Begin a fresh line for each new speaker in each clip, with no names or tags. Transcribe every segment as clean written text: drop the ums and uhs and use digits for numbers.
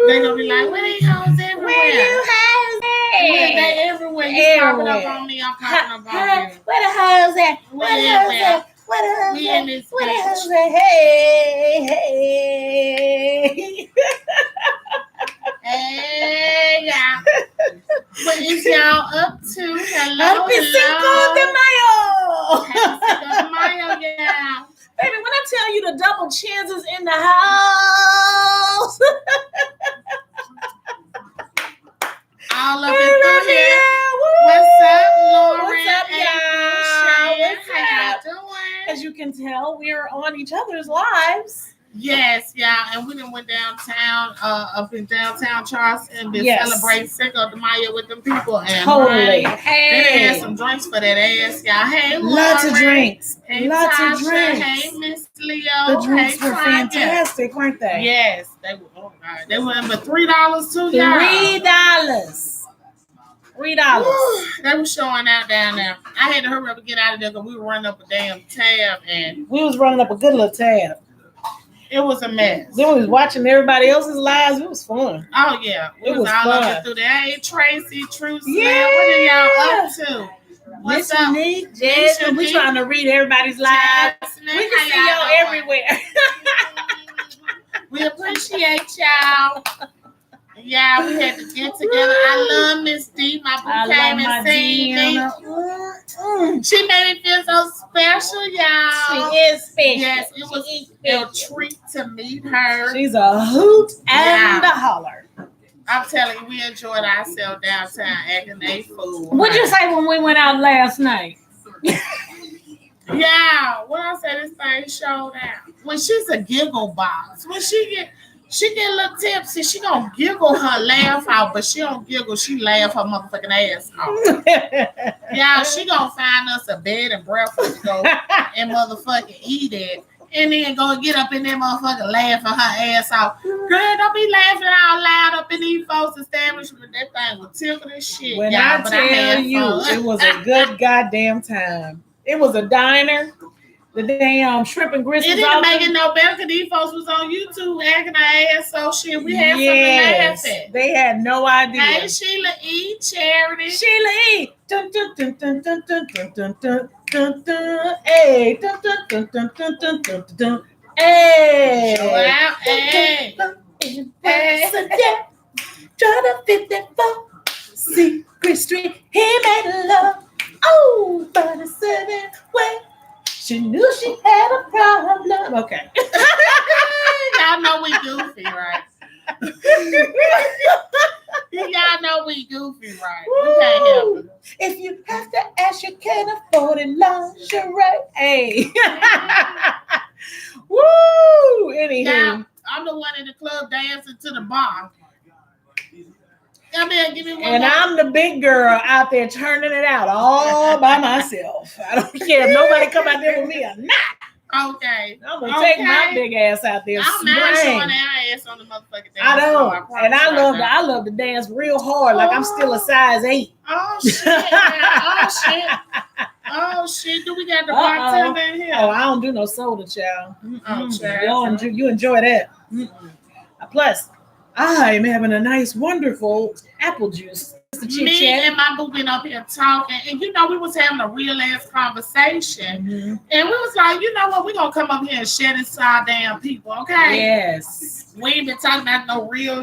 They gonna be like, where they hoes everywhere?
Where you hoes at?
They everywhere. You popping up on me, I'm popping up on you.
Where the hoes at? Where the hoes at? Where the hoes at? Where the hoes at? Hey, hey.
Hey, yeah. What is y'all up to? Hello,
Happy Cinco de Mayo.
Happy Cinco de Mayo, yeah.
Baby, when I tell you the double chins is in the house.
All of it through here. What's up, Lauren?
What's up, y'all? What's
How
up?
y'all doing?
As you can tell, we are on each other's lives.
Yes, yeah, and we done went downtown, up in downtown Charleston, been celebrating Cinco de Mayo with them people. And
totally.
Hey, they had some drinks for that ass, y'all. Hey, Lauren.
Lots of drinks.
Hey,
Lots
Tasha.
of drinks.
Hey, Miss Leo.
The drinks were
Tanya.
fantastic, weren't they?
Yes, they were. Oh God, they were for $3 too, y'all.
$3.
They were showing out down there. I had to hurry up and get out of there because we were running up a damn tab, and
we was running up a good little tab.
It was a mess.
Then we was watching everybody else's lives. It was fun.
Oh yeah,
it was
all
fun.
Over through there. Hey, Tracy, True Slam, what are y'all up to? What's up,
Nick, Jasmine? We trying to read everybody's lives.
Jasmine,
we can see y'all everywhere.
We appreciate y'all. Yeah, we had to get together. I love Miss D. My boo came and seen me. She made me feel so special, y'all.
She is special.
Yes, it was a treat to meet her.
She's a hoot and a holler.
I'm telling you, we enjoyed ourselves downtown acting a fool.
What'd you say when we went out last night?
Yeah, when I say this thing showed out. When she's a giggle box, when she get a little tipsy, she gonna giggle her laugh out, but she don't giggle, she laugh her motherfucking ass off. Yeah, she gonna find us a bed and breakfast to go and motherfucking eat it. And then go get up in there motherfucking laughing her ass off. Girl, don't be laughing out loud up in these folks' establishment. That thing was tickling as shit.
When I tell you, it was a good goddamn time. It was a diner. The damn shrimp and grits.
It didn't make it no better because these folks was on YouTube acting their ass so shit. We had something to laugh at.
They had no idea.
Hey, Sheila E. Charity.
Sheila E. Dun, dun, dun, dun, dun, dun, dun, dun, dun, dun, dun. Hey. Dun, dun, dun, dun, dun, dun, dun, dun. Hey.
Show out. Hey.
Hey. Try to fit that for Secret Street. He made love. Oh, but a certain way. She knew she had a problem. Okay.
Y'all know we goofy, right? Y'all know we goofy, right? We can't help it.
If you have to ask, you can't afford it. Lingerie. Hey. Woo. Anywho.
Yeah, I'm the one in the club dancing to the bar. Come here, give me one
and
more.
I'm the big girl out there turning it out all by myself. I don't care if nobody come out there with me or not.
Okay.
I'm gonna take my big ass out there.
I'm not showing our ass on the motherfucking dance.
I don't. And I love to dance real hard, like I'm still a size 8.
Oh shit! Oh shit! Oh shit! Do we got the bartender in here?
Oh, I don't do no soda, child.
Oh, child.
You enjoy that. Plus, I am having a nice, wonderful apple juice.
Me and my boo been up here talking, and we was having a real ass conversation, and we was like, you know what, we gonna come up here and share this to our damn people, okay?
Yes.
We ain't been talking about no real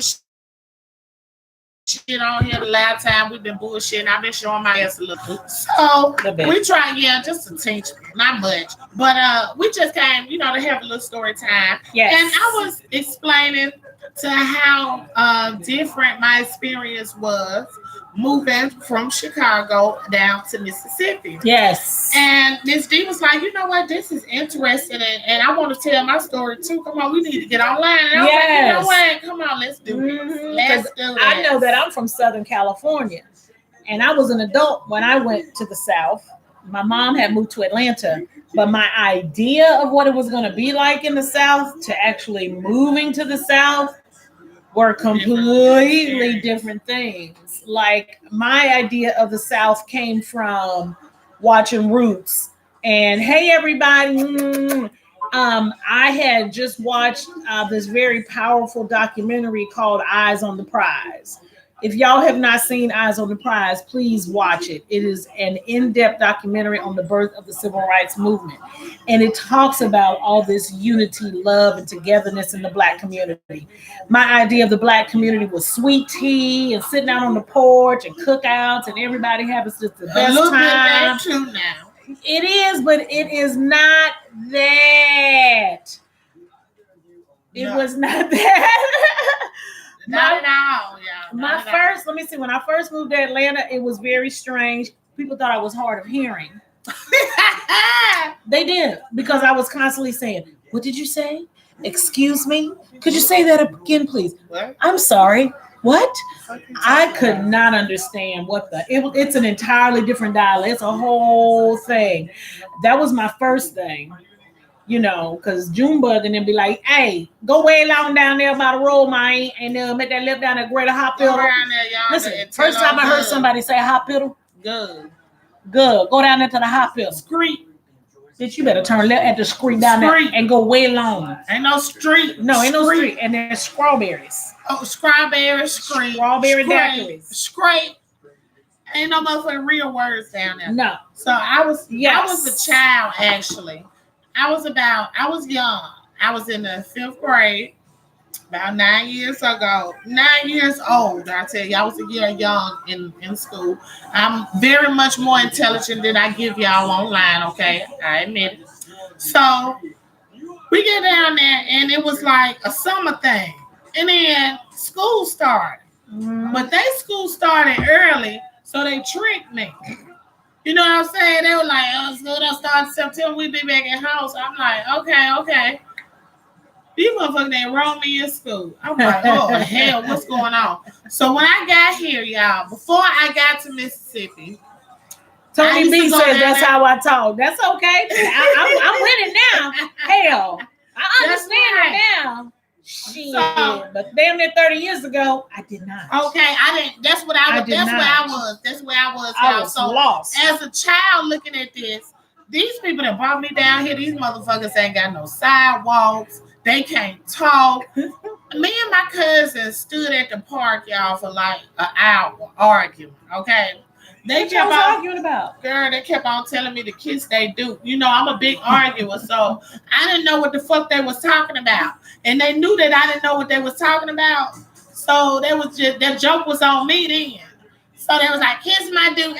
shit on here the last time. We've been bullshitting. I've been showing my ass a little. So we try, just to teach, not much, but we just came, to have a little story time.
Yes.
And I was explaining to how different my experience was moving from Chicago down to Mississippi.
Yes.
And Miss D was like, you know what, this is interesting, and I want to tell my story too. Come on, we need to get online. And I was like, you know what, come on, let's do this. Let's do this.
I know that I'm from Southern California, and I was an adult when I went to the South. My mom had moved to Atlanta, but my idea of what it was going to be like in the South to actually moving to the South were completely different things. Like, my idea of the South came from watching Roots and hey everybody, I had just watched this very powerful documentary called Eyes on the Prize. If y'all have not seen Eyes on the Prize, please watch it. It is an in-depth documentary on the birth of the civil rights movement. And it talks about all this unity, love, and togetherness in the Black community. My idea of the Black community was sweet tea and sitting out on the porch and cookouts and everybody having just the
A
best
little bit of
time.
that too now.
It is, but it is not that. It
No.
was not that.
Not at all, y'all.
My
Not at
first, let me see, when I first moved to Atlanta, it was very strange. People thought I was hard of hearing.
all.
They did, because I was constantly saying, "What did you say? Excuse me? Could you say that again, please?
What?
I'm sorry. What?"
Fucking
I
talking
could
about?
not understand it's an entirely different dialect. It's a whole thing. That was my first thing, because Junebug and then be like, "Hey, go way long down there by the road, man, and make that lip down there greater
Go
hospital."
around there, y'all.
Listen,
and
first
tell
time I
them
heard
good.
somebody say hospital,
Good.
good. Go down there to the hospital.
Street.
Bitch, you better turn left at the street down there
Street.
and go way long.
Ain't no street.
No, ain't no street. And there's strawberries.
Oh, strawberry street.
Strawberry
Scrape.
daiquiris.
Scrape. Ain't no motherfucking real words down there.
No.
So I was
Yes.
a child actually. I was young. I was in the 5th grade about 9 years ago. 9 years old, I tell you. I was a year young in school. I'm very much more intelligent than I give y'all online, okay? I admit it. So we get down there and it was like a summer thing. And then school started. But they school started early, so they tricked me. You know what I'm saying? They were like, "Oh, school don't start in September. We be back at house." I'm like, okay. These motherfuckers ain't enrolled me in school. I'm like, oh hell, what's going on? So when I got here, y'all, before I got to Mississippi, I
Tony
used
B
to go
says
down
that's
there.
how I talk. That's okay. I'm with it now. Hell, I
That's
understand
right.
it now. Shit,
So-
but damn near 30 years ago, I did not.
Okay, I didn't. That's what I
I
was.
did
That's
not.
where I was. That's where I was.
I
Y'all.
was
So
lost.
as a child looking at this, these people that brought me down here, these motherfuckers ain't got no sidewalks. They can't talk. Me and my cousin stood at the park, y'all, for like an hour arguing. Okay, they
What y'all
kept
was
on,
arguing about?
girl. They kept on telling me to kiss they do. You know, I'm a big arguer, so I didn't know what the fuck they was talking about, and they knew that I didn't know what they was talking about. So they was just that joke was on me then. So they was like, "Kiss my duke."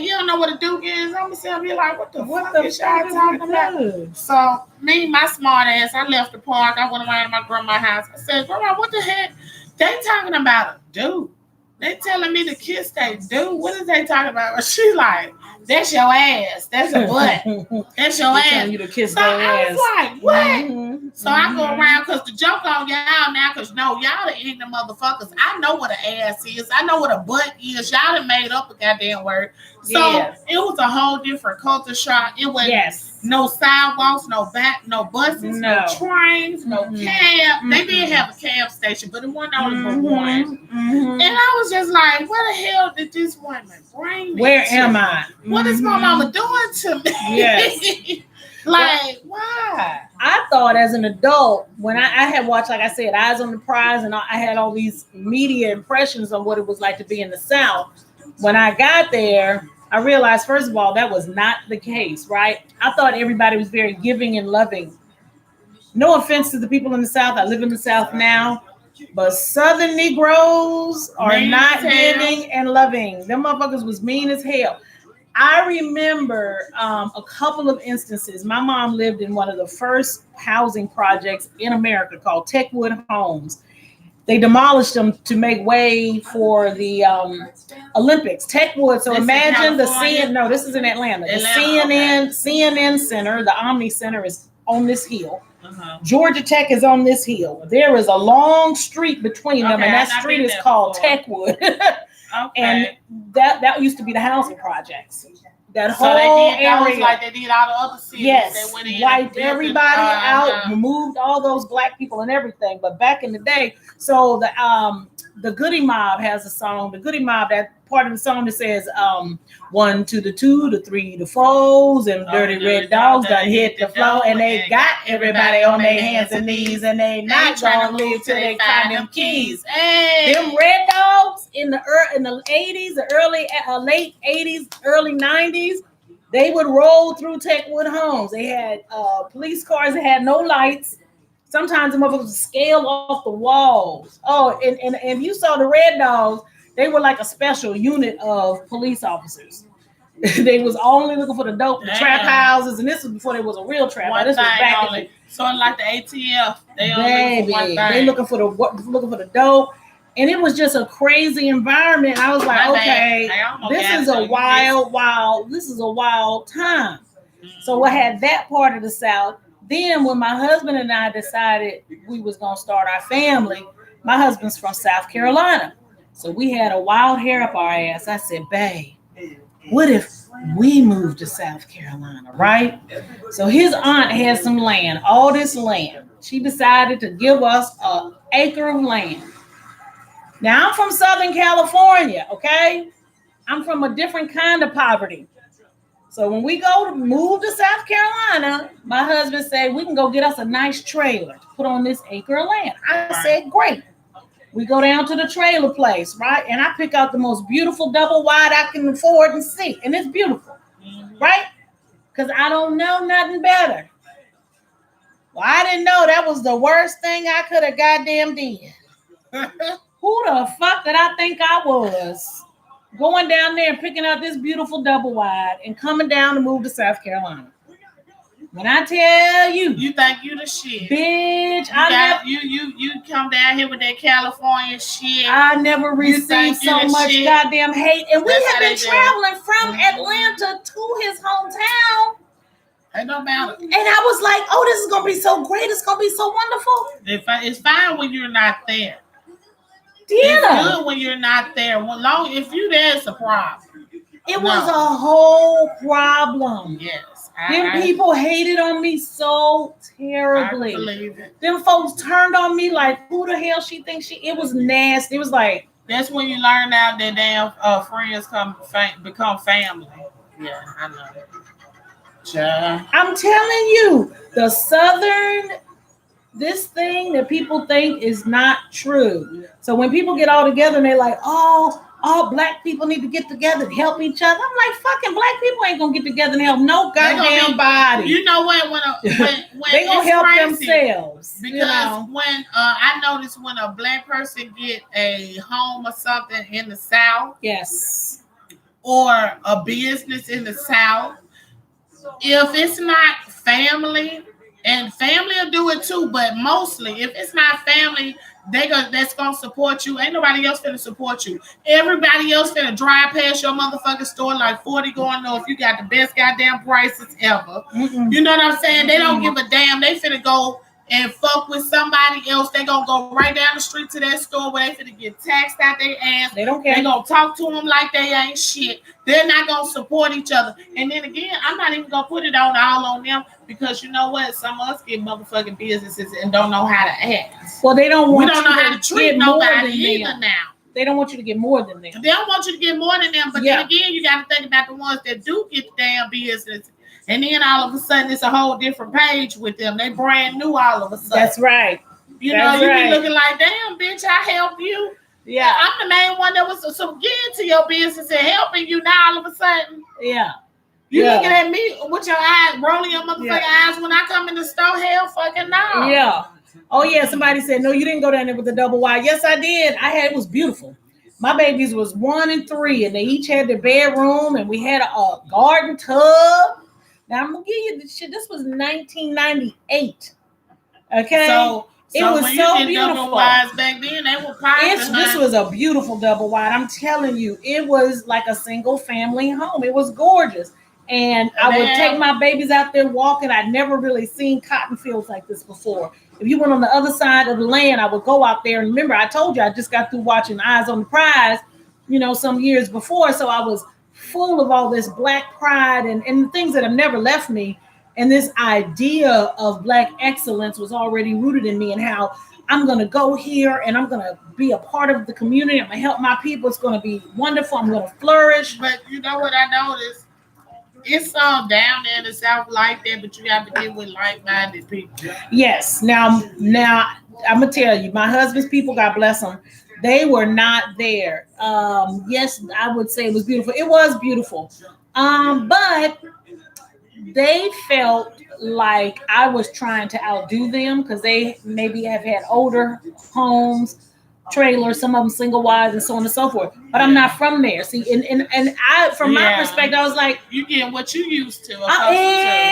You don't know what a duke is. I'm gonna be like, "What the fuck is y'all talking about?"
Good.
So me, my smart ass, I left the park. I went around to my grandma's house. I said, "Grandma, what the heck? They talking about a dude. They telling me to kiss they dude. What is they talking about?" She like, "That's your ass. That's a butt. That's your
They
ass."
telling you to kiss
So
their
I
ass.
was like, "What?"
Mhm.
So I go around because the joke on y'all now, because no, y'all the ignorant motherfuckers. I know what an ass is. I know what a butt is. Y'all done made up a goddamn word. So
Yes.
it was a whole different culture shock. It was
Yes.
no sidewalks, no buses, no
No.
trains, no
Mm-mm.
cab. They
Mm-mm.
did have a cab station, but it wasn't only for
Mhm.
one.
Mhm.
And I was just like, where the hell did this woman bring me
Where
to?
am I?
What is my
Mhm.
mama doing to me?
Yes.
Like, why?
I thought as an adult, when I had watched, like I said, Eyes on the Prize, and I had all these media impressions on what it was like to be in the South. When I got there, I realized, first of all, that was not the case, right? I thought everybody was very giving and loving. No offense to the people in the South. I live in the South now. But Southern Negroes are
Mean
not
as hell.
giving and loving. Them motherfuckers was mean as hell. I remember a couple of instances. My mom lived in one of the first housing projects in America called Techwood Homes. They demolished them to make way for the Olympics. Techwood. So
This in
imagine the
California?
CNN. No, this is in Atlanta. The
Atlanta,
CNN Center, the Omni Center, is on this hill.
Uh-huh.
Georgia Tech is on this hill. There is a long street between them,
Okay,
and that
I've
street
been
is
there
called
before.
Techwood.
Okay.
And that used to be the housing projects. That
So
whole
they did those
area.
like they did all the other cities.
Yes,
They went in
wiped
and built it.
everybody out,
Uh-huh.
removed all those black people and everything. But back in the day, so the Goody Mob has a song. The Goody Mob, that part of the song that says, 1 to the 2, the 3 to 4s, and dirty red dogs done hit the floor, and they got everybody on their hands and knees, and they not gonna leave till they find them keys.
Hey.
Them red dogs in the 80s, the late 80s, early 90s, they would roll through Techwood homes. They had police cars that had no lights. Sometimes the motherfuckers would scale off the walls. Oh, and you saw the red dogs, they were like a special unit of police officers. They was only looking for the dope, the trap houses, and this was before there was a real trap.
One
this was
thing
back
only. So like the ATF, they
only
for one thing.
They looking for the dope. And it was just a crazy environment. I was like, okay, this is a wild time. So I had that part of the South. Then when my husband and I decided we was going to start our family, my husband's from South Carolina. So we had a wild hair up our ass. I said, babe, what if we moved to South Carolina, right? So his aunt had some land, all this land. She decided to give us an acre of land. Now, I'm from Southern California, okay? I'm from a different kind of poverty. So when we go to move to South Carolina, my husband said, we can go get us a nice trailer to put on this acre of land. I said, great. We go down to the trailer place, right? And I pick out the most beautiful double wide I can afford and see. And it's beautiful, right? Because I don't know nothing better. Well, I didn't know that was the worst thing I could have goddamn did. Who the fuck did I think I was? Going down there and picking out this beautiful double wide and coming down to move to South Carolina. When I tell you,
you think you the shit,
bitch.
You come down here with that California shit.
I never received so much shit. Goddamn hate, and we have been traveling from Atlanta to his hometown.
Ain't no matter.
And I was like, oh, this is gonna be so great. It's gonna be so wonderful.
It's fine when you're not there.
Yeah.
It's good when you're not there. If you there, it's a problem.
It was a whole problem.
Yes.
People hated on me so terribly.
I believe it.
Them folks turned on me like, who the hell she thinks she? It was nasty. It was like,
that's when you learn out that damn friends become family. Yeah, I know. Child.
I'm telling you, the Southern. This thing that people think is not true. So when people get all together and they're like, oh, all black people need to get together and help each other. I'm like, fucking black people ain't gonna get together and help no goddamn body.
You know what? When
they gonna help themselves.
Because when I notice when a black person get a home or something in the South,
yes,
or a business in the South, if it's not family. And family will do it too, but mostly if it's not family, that's gonna support you. Ain't nobody else gonna support you. Everybody else gonna drive past your motherfucking store like 40 going north. You got the best goddamn prices ever.
Mm-mm.
You know what I'm saying? They don't give a damn. They finna go and fuck with somebody else. They gonna go right down the street to that store where they finna get taxed out their ass.
They don't care.
They gonna talk to them like they ain't shit. They're not gonna support each other. And then again, I'm not even gonna put it all on them. Because you know what? Some of us get motherfucking businesses and don't know how to act.
Well, they don't want
we don't know how to treat nobody either now.
They don't want you to get more than them.
They don't want you to get more than them. But then again, you got to think about the ones that do get the damn business. And then all of a sudden, it's a whole different page with them. They brand new all of a sudden.
That's right.
You be looking like, damn, bitch, I helped you.
Yeah.
I'm the main one that was getting to your business and helping you now all of a sudden.
Yeah.
You looking at me with your eyes, rolling your motherfucking eyes when I come in the store? Hell fucking no.
Yeah. Oh, yeah. Somebody said, no, you didn't go down there with the double wide. Yes, I did. It was beautiful. My babies was 1 and 3, and they each had their bedroom, and we had a garden tub. Now, I'm going to give you this shit. This was 1998. Okay?
So
it was
when
so
you did
beautiful.
Double wides back then, they were popular.
This was a beautiful double wide. I'm telling you, it was like a single family home. It was gorgeous. And I would take my babies out there walking. I'd never really seen cotton fields like this before. If you went on the other side of the land, I would go out there. And remember, I told you I just got through watching Eyes on the Prize, some years before. So I was full of all this black pride and things that have never left me. And this idea of black excellence was already rooted in me, and how I'm going to go here and I'm going to be a part of the community. I'm going to help my people. It's going to be wonderful. I'm going to flourish.
But you know what I noticed? It's all down there in the South like that, but you have to get with like-minded people.
Yes. Now, I'm going to tell you, my husband's people, God bless them, they were not there. Yes, I would say it was beautiful. It was beautiful. But they felt like I was trying to outdo them because they maybe have had older homes, trailers, some of them single wives, and so on and so forth. But I'm not from there. See, and I, from my perspective, I was like,
you get what you used to.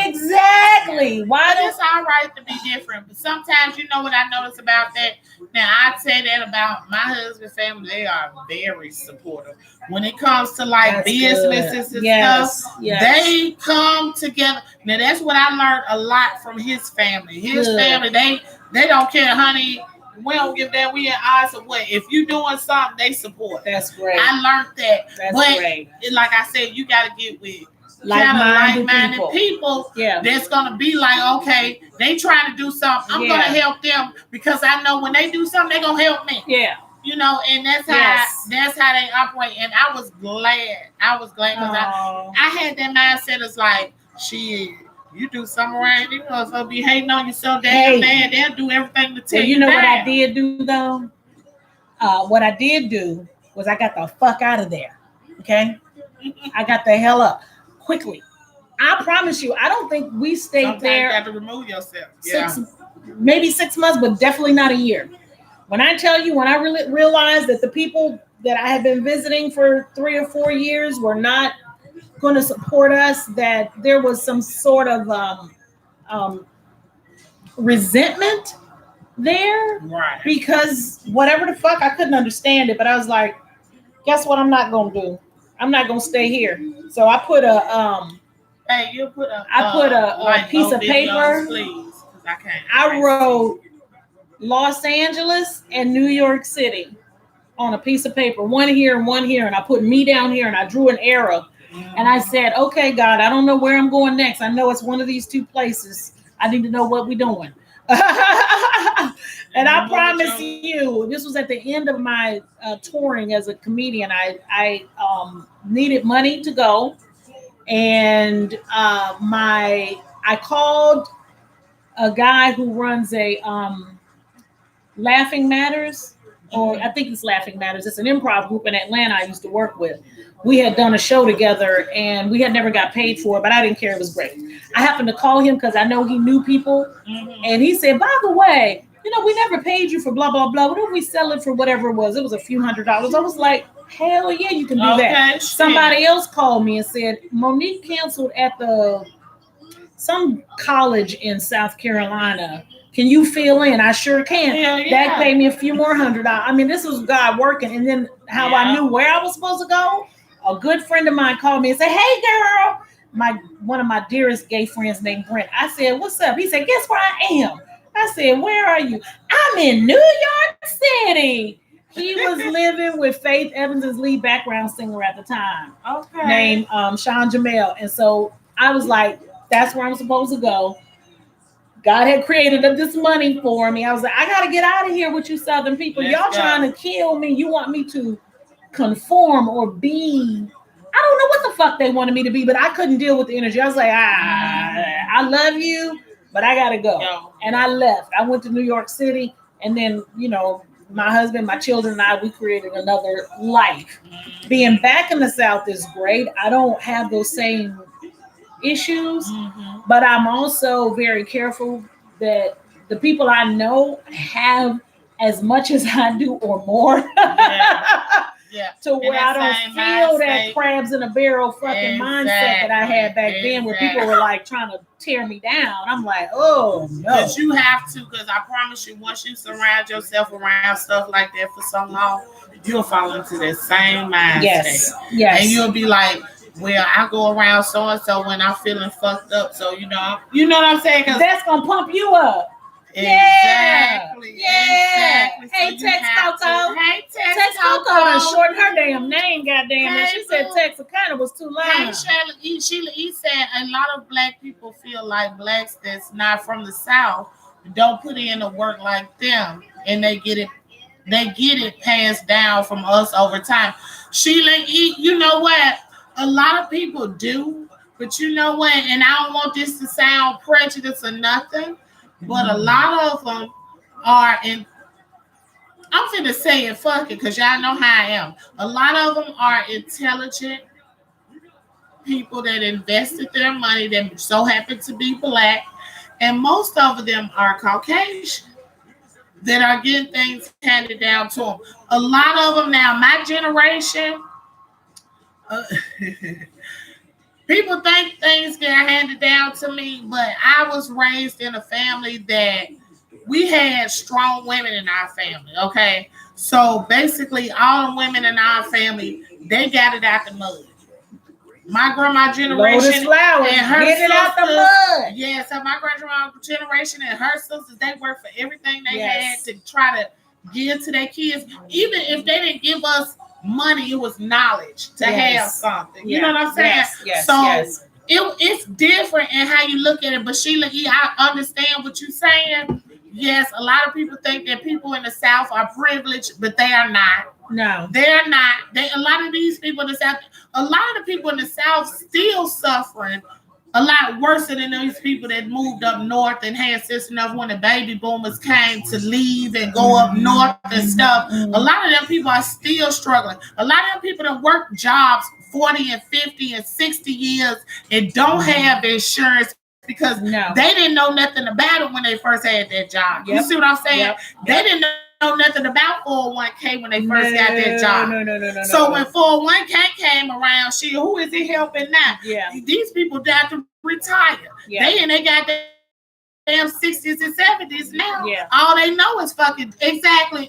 Exactly. Why?
But it's all right to be different. But sometimes, you know what I notice about that? Now, I'd say that about my husband's family. They are very supportive. When it comes to like businesses and stuff, they come together. Now, that's what I learned a lot from his family. His family, they don't care, honey. We don't give that. We in odds of what. If you doing something, they support.
That's great.
I learned that.
That's great.
Like I said, you got to get with
like-minded
people that's gonna be like, okay, they trying to do something. I'm gonna help them because I know when they do something, they gonna help me.
Yeah.
You know, and that's how they operate. And I was glad because I had that mindset. It's like, shit, you do something right, you know, so be hating on yourself damn bad. They'll do everything to tell you.
Know what I did do though? What I did do was I got the fuck out of there. Okay, I got the hell up quickly. I promise you, I don't think we stayed
Sometimes
there.
You have to remove yourself.
Maybe 6 months, but definitely not a year. When I tell you, when I really realized that the people that I had been visiting for 3 or 4 years were not going to support us, that there was some sort of resentment there,
right?
Because whatever the fuck, I couldn't understand it, but I was like, guess what? I'm not going to do. I'm not going to stay here. So I put a
Hey, you put a.
I put a piece of paper.
Please, because I can't.
I wrote Los Angeles and New York City on a piece of paper, one here and one here, and I put me down here, and I drew an arrow, and I said, "Okay, God, I don't know where I'm going next. I know it's one of these two places. I need to know what we're doing." And I promise you, this was at the end of my touring as a comedian. I needed money to go. And I called a guy who runs a Laughing Matters, or I think it's Laughing Matters. It's an improv group in Atlanta I used to work with. We had done a show together and we had never got paid for it, but I didn't care. It was great. I happened to call him because I know he knew people. And he said, by the way, you know, we never paid you for blah, blah, blah. What if we sell it for whatever it was? It was a few $100s. I was like, hell yeah, you can do that. Shit. Somebody else called me and said, Monique canceled at some college in South Carolina. Can you fill in? I sure can. That paid me a few more $100. I mean, this was God working. And then how I knew where I was supposed to go, a good friend of mine called me and said, hey, girl. One of my dearest gay friends named Brent. I said, what's up? He said, guess where I am? I said, where are you? I'm in New York City. He was living with Faith Evans' lead background singer at the time, named Sean Jamel. And so I was like, that's where I'm supposed to go. God had created this money for me. I was like, I got to get out of here with you Southern people. Y'all trying to kill me. You want me to conform or be. I don't know what the fuck they wanted me to be, but I couldn't deal with the energy. I was like, I love you, but I got to go. And I left. I went to New York City. And then, you know, my husband, my children, and I, we created another life. Being back in the South is great. I don't have those same issues, but I'm also very careful that the people I know have as much as I do or more. To where I don't feel that crabs in a barrel fucking mindset that I had back then, where people were like trying to tear me down. I'm like, oh no.
But you have to, because I promise you, once you surround yourself around stuff like that for so long, you'll fall into that same mindset.
Yes.
And you'll be like, well, I go around so and so when I'm feeling fucked up. So you know what I'm saying?
That's gonna pump you up.
Exactly.
Hey, Tex Coco. Tex Coco done shortened her damn name, goddamn. And she said Texarkana was too long.
Hey, Sheila, he said a lot of black people feel like blacks that's not from the South don't put in the work like them, and they get it passed down from us over time. Sheila, you know what? A lot of people do, but you know what? And I don't want this to sound prejudice or nothing, but a lot of them are in. I'm finna say it, fuck it, because y'all know how I am. A lot of them are intelligent people that invested their money that so happen to be black, and most of them are Caucasian that are getting things handed down to them. A lot of them now, my generation, uh, people think things get handed down to me, but I was raised in a family that we had strong women in our family. Okay, so basically, all the women in our family they got it out the mud. My grandma
Lotus
generation
flowers,
and her
get it out the
sisters,
mud.
yeah, so my grandma generation and her sisters, they worked for everything they
Yes.
had to try to give to their kids. Even if they didn't give us money, it was knowledge to have
Yes.
something. You
Yeah.
know what I'm saying?
Yes.
So
Yes.
it's different in how you look at it. But Sheila, I understand what you're saying. Yes, a lot of people think that people in the South are privileged, but they are not.
No.
They're not. A lot of these people in the South, a lot of the people in the South still suffering a lot worse than those people that moved up north and had sense enough when the baby boomers came to leave and go up north and stuff. A lot of them people are still struggling. A lot of them people that work jobs 40 and 50 and 60 years and don't have insurance because they didn't know nothing about it when they first had that job. You see what I'm saying? They didn't know nothing about 401k when they first got that job.
No.
So when 401k came around, who is it helping now?
Yeah.
These people got to retire.
Yeah.
They got damn 60s and 70s now.
Yeah.
All they know is fucking exactly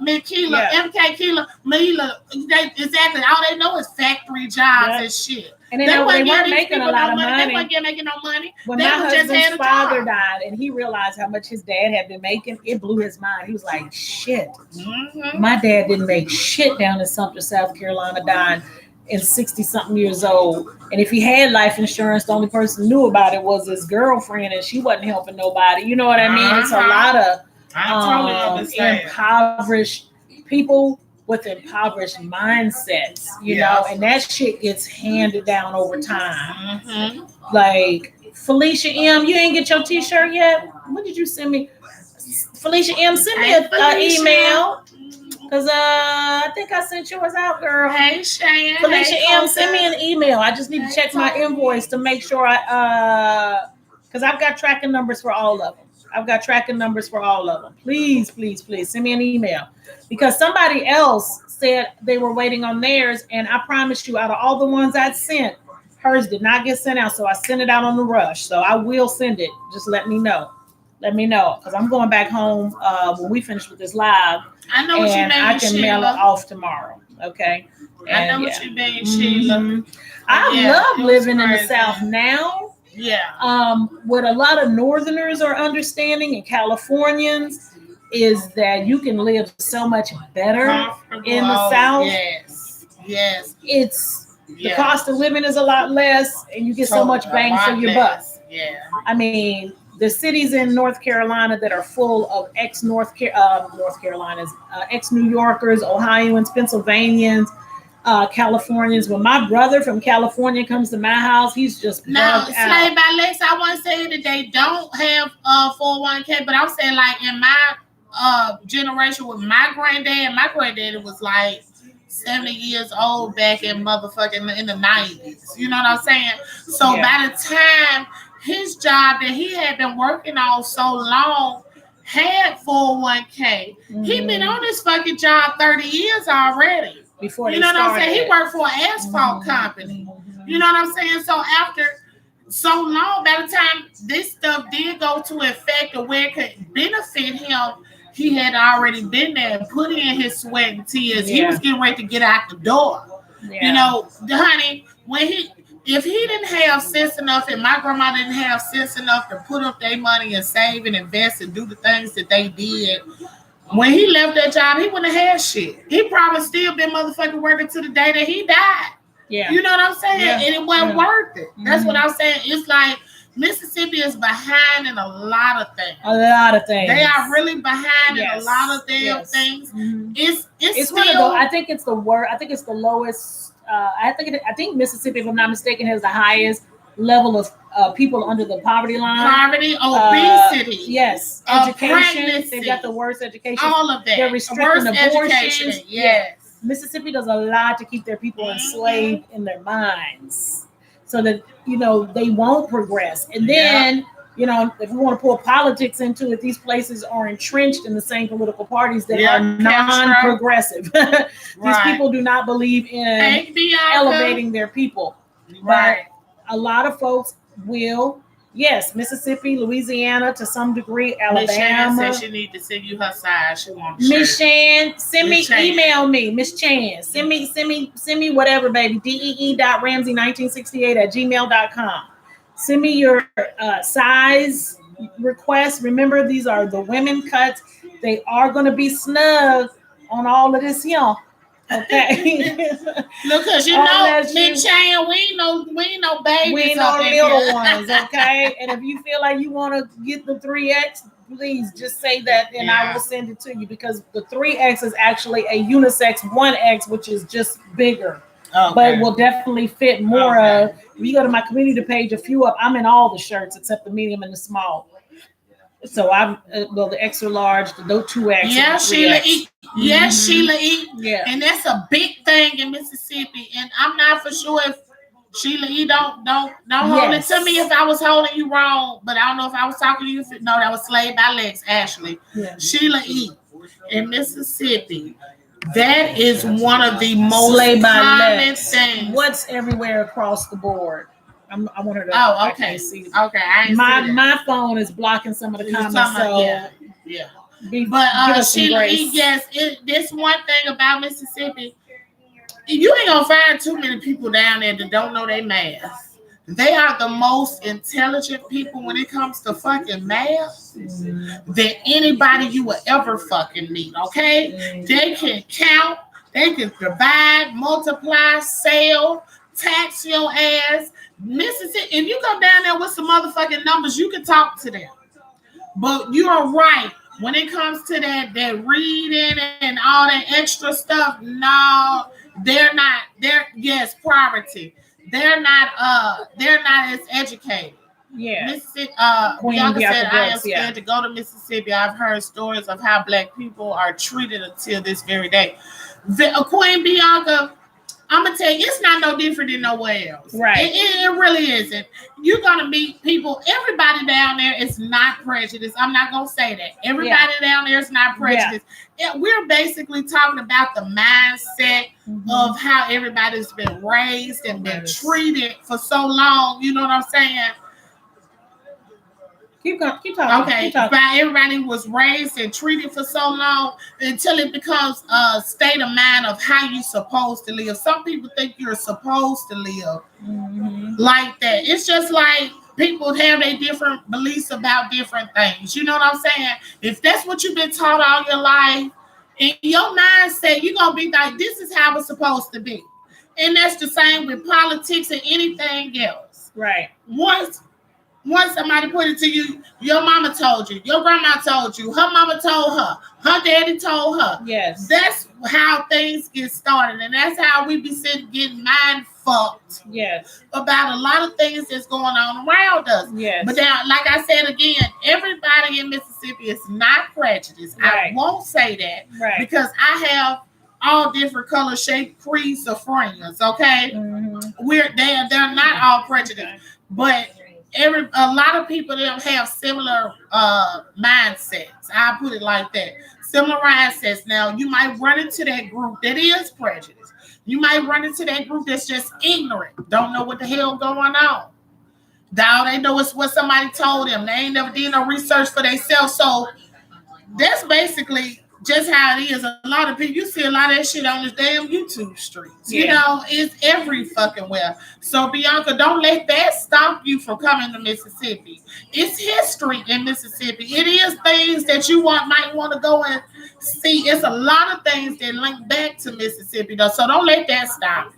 Mikila, MK Keela, Mila. Exactly. All they know is factory jobs and shit.
And then they weren't making a lot of money.
They weren't making no money.
When
they
my
just
husband's father died and he realized how much his dad had been making, it blew his mind. He was like, shit, my dad didn't make shit down in Sumter, South Carolina, dying in 60-something years old. And if he had life insurance, the only person who knew about it was his girlfriend, and she wasn't helping nobody. You know what I mean? It's a lot of impoverished people with impoverished mindsets, you know, and that shit gets handed down over time. Like Felicia M, you ain't get your t-shirt yet? When did you send me? Felicia M, send me an email. Because I think I sent yours out, girl.
Hey, Shane.
Felicia M, send me an email. I just need to check my invoice to make sure because I've got tracking numbers for all of them. Please send me an email. Because somebody else said they were waiting on theirs, and I promise you, out of all the ones I sent, hers did not get sent out, so I sent it out on the rush. So I will send it. Just let me know. Because I'm going back home when we finish with this live.
I know what you mean,
I can mail it off tomorrow. Okay?
I know what you mean, Sheila.
I love living in the South now.
Yeah.
What a lot of Northerners are understanding and Californians is that you can live so much better in the South.
Yes.
It's the cost of living is a lot less, and you get so much bang for your buck.
Yeah.
I mean, the cities in North Carolina that are full of ex-New Yorkers, Ohioans, Pennsylvanians, Californians. When my brother from California comes to my house, he's just
now
bugged
Slave
out.
by Lex. I want to say that they don't have 401k, but I'm saying like in my generation with my granddaddy was like 70 years old back in motherfucking in the 90s. You know what I'm saying? So by the time his job that he had been working on so long had 401k, he been on this fucking job 30 years already.
Before
you know what I'm saying? He worked for an asphalt company. You know what I'm saying? So after so long, by the time this stuff did go to effect of where it could benefit him, he had already been there and put in his sweat and tears. He was getting ready to get out the door. You know, honey, if he didn't have sense enough and my grandma didn't have sense enough to put up their money and save and invest and do the things that they did, when he left that job, he wouldn't have had shit. He probably still been motherfucking working to the day that he died.
Yeah.
You know what I'm saying? And it wasn't worth it. That's what I'm saying. It's like Mississippi is behind in a lot of things.
A lot of things.
They are really behind in a lot of damn things.
Mm-hmm.
It's
still, one of the, I think it's the worst. I think it's the lowest. I think Mississippi, if I'm not mistaken, has the highest level of people under the poverty line.
Poverty, obesity,
yes, education.
Pregnancy,
they've got the worst education.
All of that.
They're restricting abortions.
Education, yes.
Mississippi does a lot to keep their people enslaved in their minds, so that they won't progress. And then if we want to pull politics into it, these places are entrenched in the same political parties that are non-progressive. These people do not believe in elevating their people. Right. But a lot of folks will. Yes, Mississippi, Louisiana, to some degree, Alabama.
Miss Chan said she need to send you her size. She wants
Miss Chan, email me, Miss Chan. Send me whatever, baby. dee.ramsey1968@gmail.com. Send me your size requests. Remember, these are the women cuts. They are going to be snug on all of this here. Okay.
Look, cause Miss Chan, we ain't no babies.
We ain't no little ones, okay? And if you feel like you want to get the 3X, please just say that, and I will send it to you, because the 3X is actually a unisex 1X, which is just bigger. Okay. But it will definitely fit more of. If you go to my community page, a few up, I'm in all the shirts except the medium and the small. So I'm the extra large, the 2X.
Yeah, Sheila E. Yes, Sheila E.
Yeah,
and that's a big thing in Mississippi. And I'm not for sure if Sheila E. don't hold it to me if I was holding you wrong. But I don't know if I was talking to you. No, that was Slave by Lex, Ashley. Yeah. Sheila E. in Mississippi. That is one of the most common things.
What's everywhere across the board? I want her to.
Oh, okay. Okay,
my phone is blocking some of the comments. So
yeah. But Sheila, yes, this one thing about Mississippi, you ain't gonna find too many people down there that don't know their math. They are the most intelligent people when it comes to fucking math than anybody you will ever fucking meet. Okay, they can count, they can divide, multiply, sell, tax your ass. Mississippi, if you come down there with some motherfucking numbers, you can talk to them. But you are right. When it comes to that reading and all that extra stuff, no, they're not. Yes, poverty. They're not as educated.
Yeah.
Mississippi, Bianca said, I am scared to go to Mississippi. I've heard stories of how Black people are treated until this very day. Queen Bianca, I'm gonna tell you, it's not no different than nowhere else.
Right.
It really isn't. You're gonna meet people. Everybody down there is not prejudiced. I'm not gonna say that. Everybody down there is not prejudiced. Yeah. We're basically talking about the mindset of how everybody's been raised and been treated for so long. You know what I'm saying?
Keep talking.
Okay, everybody was raised and treated for so long until it becomes a state of mind of how you're supposed to live. Some people think you're supposed to live like that. It's just like people have their different beliefs about different things. You know what I'm saying? If that's what you've been taught all your life, in your mindset, you're going to be like, this is how it's supposed to be. And that's the same with politics and anything else.
Right.
Once somebody put it to you, your mama told you, your grandma told you, her mama told her, her daddy told her.
Yes.
That's how things get started. And that's how we be sitting getting mind fucked.
Yes.
About a lot of things that's going on around us.
Yes.
But now, like I said again, everybody in Mississippi is not prejudiced. Right. I won't say that. Right. Because I have all different color, shape, creeds of friends. Okay. They're not all prejudiced. But a lot of people don't have similar mindsets. I put it like that. Similar mindsets. Now, you might run into that group that is prejudiced. You might run into that group that's just ignorant. Don't know what the hell going on. All they know is what somebody told them. They ain't never did no research for themselves. So that's basically just how it is. A lot of people, you see a lot of that shit on the damn YouTube streets. You know, it's every fucking where. So Bianca, don't let that stop you from coming to Mississippi. It's history in Mississippi. It is things that you might want to go and see. It's a lot of things that link back to Mississippi though. So don't let that stop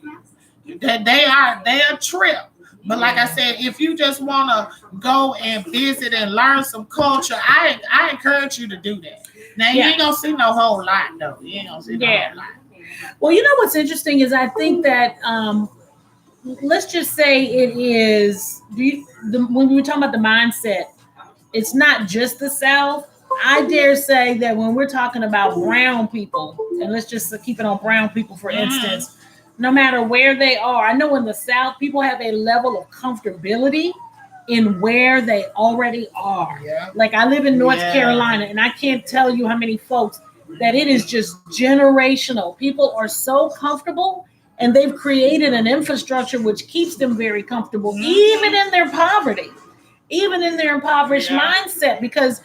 you. They are a trip. But like I said, if you just want to go and visit and learn some culture, I encourage you to do that. Now you ain't gonna see no whole lot though. You ain't gonna see no whole lot.
Well, you know what's interesting is I think that let's just say it is when we were talking about the mindset, it's not just the South. I dare say that when we're talking about brown people, and let's just keep it on brown people for instance, no matter where they are, I know in the South, people have a level of comfortability in where they already are. Yeah. Like I live in North Carolina, and I can't tell you how many folks that it is just generational. People are so comfortable, and they've created an infrastructure which keeps them very comfortable, even in their poverty, even in their impoverished mindset. Because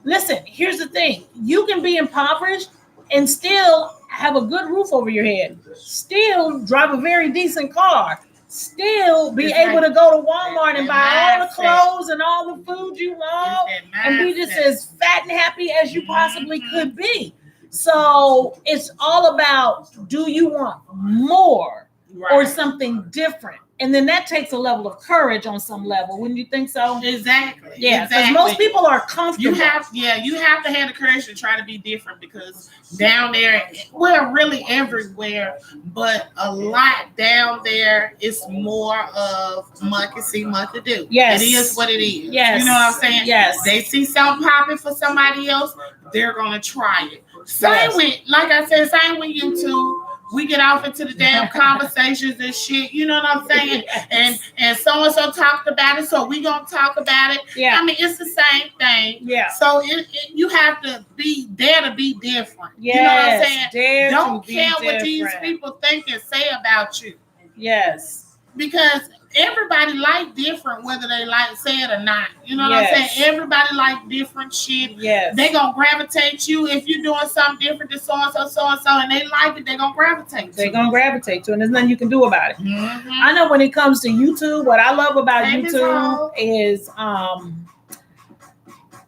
listen, here's the thing. You can be impoverished and still have a good roof over your head, still drive a very decent car, still be able to go to Walmart and buy all the clothes and all the food you want and be just as fat and happy as you possibly could be. So it's all about, do you want more or something different? And then that takes a level of courage on some level. Wouldn't you think so?
Exactly.
Yeah, because most people are comfortable.
You have to have the courage to try to be different, because down there, we're really everywhere, but a lot down there is more of monkey see, monkey do. Yes. It is what it is. Yes. You know what I'm saying?
Yes.
They see something popping for somebody else, they're going to try it. Same with, like I said, same with YouTube. We get off into the damn conversations and shit, you know what I'm saying? Yes. And so talked about it, so we gonna talk about it. Yeah. I mean, it's the same thing. Yeah. So you have to be there to be different. Yes. You know what I'm saying? Don't care what these people think and say about you. Yes. Because everybody like different, whether they like say it or not. You know what I'm saying? Everybody like different shit. Yes. They gonna gravitate you if you're doing something different to so and so, and they like it, they gonna gravitate to it.
And there's nothing you can do about it. Mm-hmm. I know when it comes to YouTube, what I love about YouTube is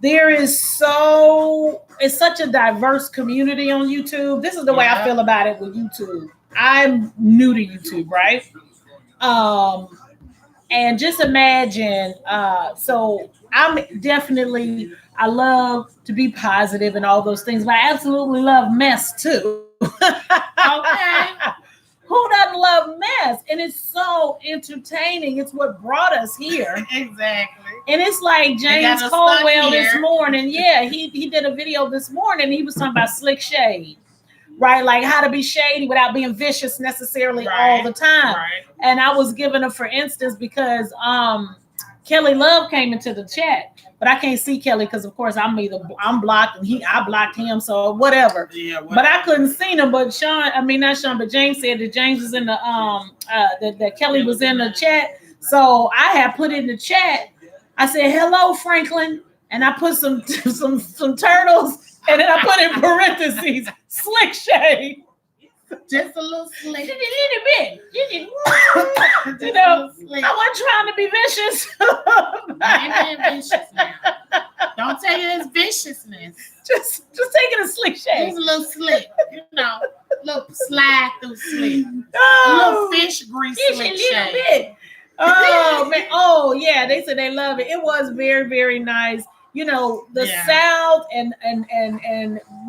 there is it's such a diverse community on YouTube. This is the way I feel about it with YouTube. I'm new to YouTube, right? And just imagine, so I love to be positive and all those things, but I absolutely love mess too. Okay. Who doesn't love mess? And it's so entertaining. It's what brought us here.
Exactly.
And it's like James Caldwell this morning. Yeah, he did a video this morning. He was talking about slick shade. Right, like how to be shady without being vicious necessarily all the time. Right. And I was giving a for instance because Kelly Love came into the chat, but I can't see Kelly because of course I'm blocked and I blocked him, so whatever. Yeah, whatever. But I couldn't see him. But but James said that James was in the that Kelly was in the chat. So I had put in the chat. I said hello Franklin, and I put some turtles. And then I put in parentheses, slick shade.
Just a little slick.
Just a little bit. You know, I wasn't trying to be vicious.
I ain't being vicious now. Don't tell you it's viciousness.
Just taking a slick shade.
Just a little slick. You know, a little slide through slick. A little fish grease slick shade. Bit.
Oh, man. Oh, yeah. They said they love it. It was very, very nice. You know, the South and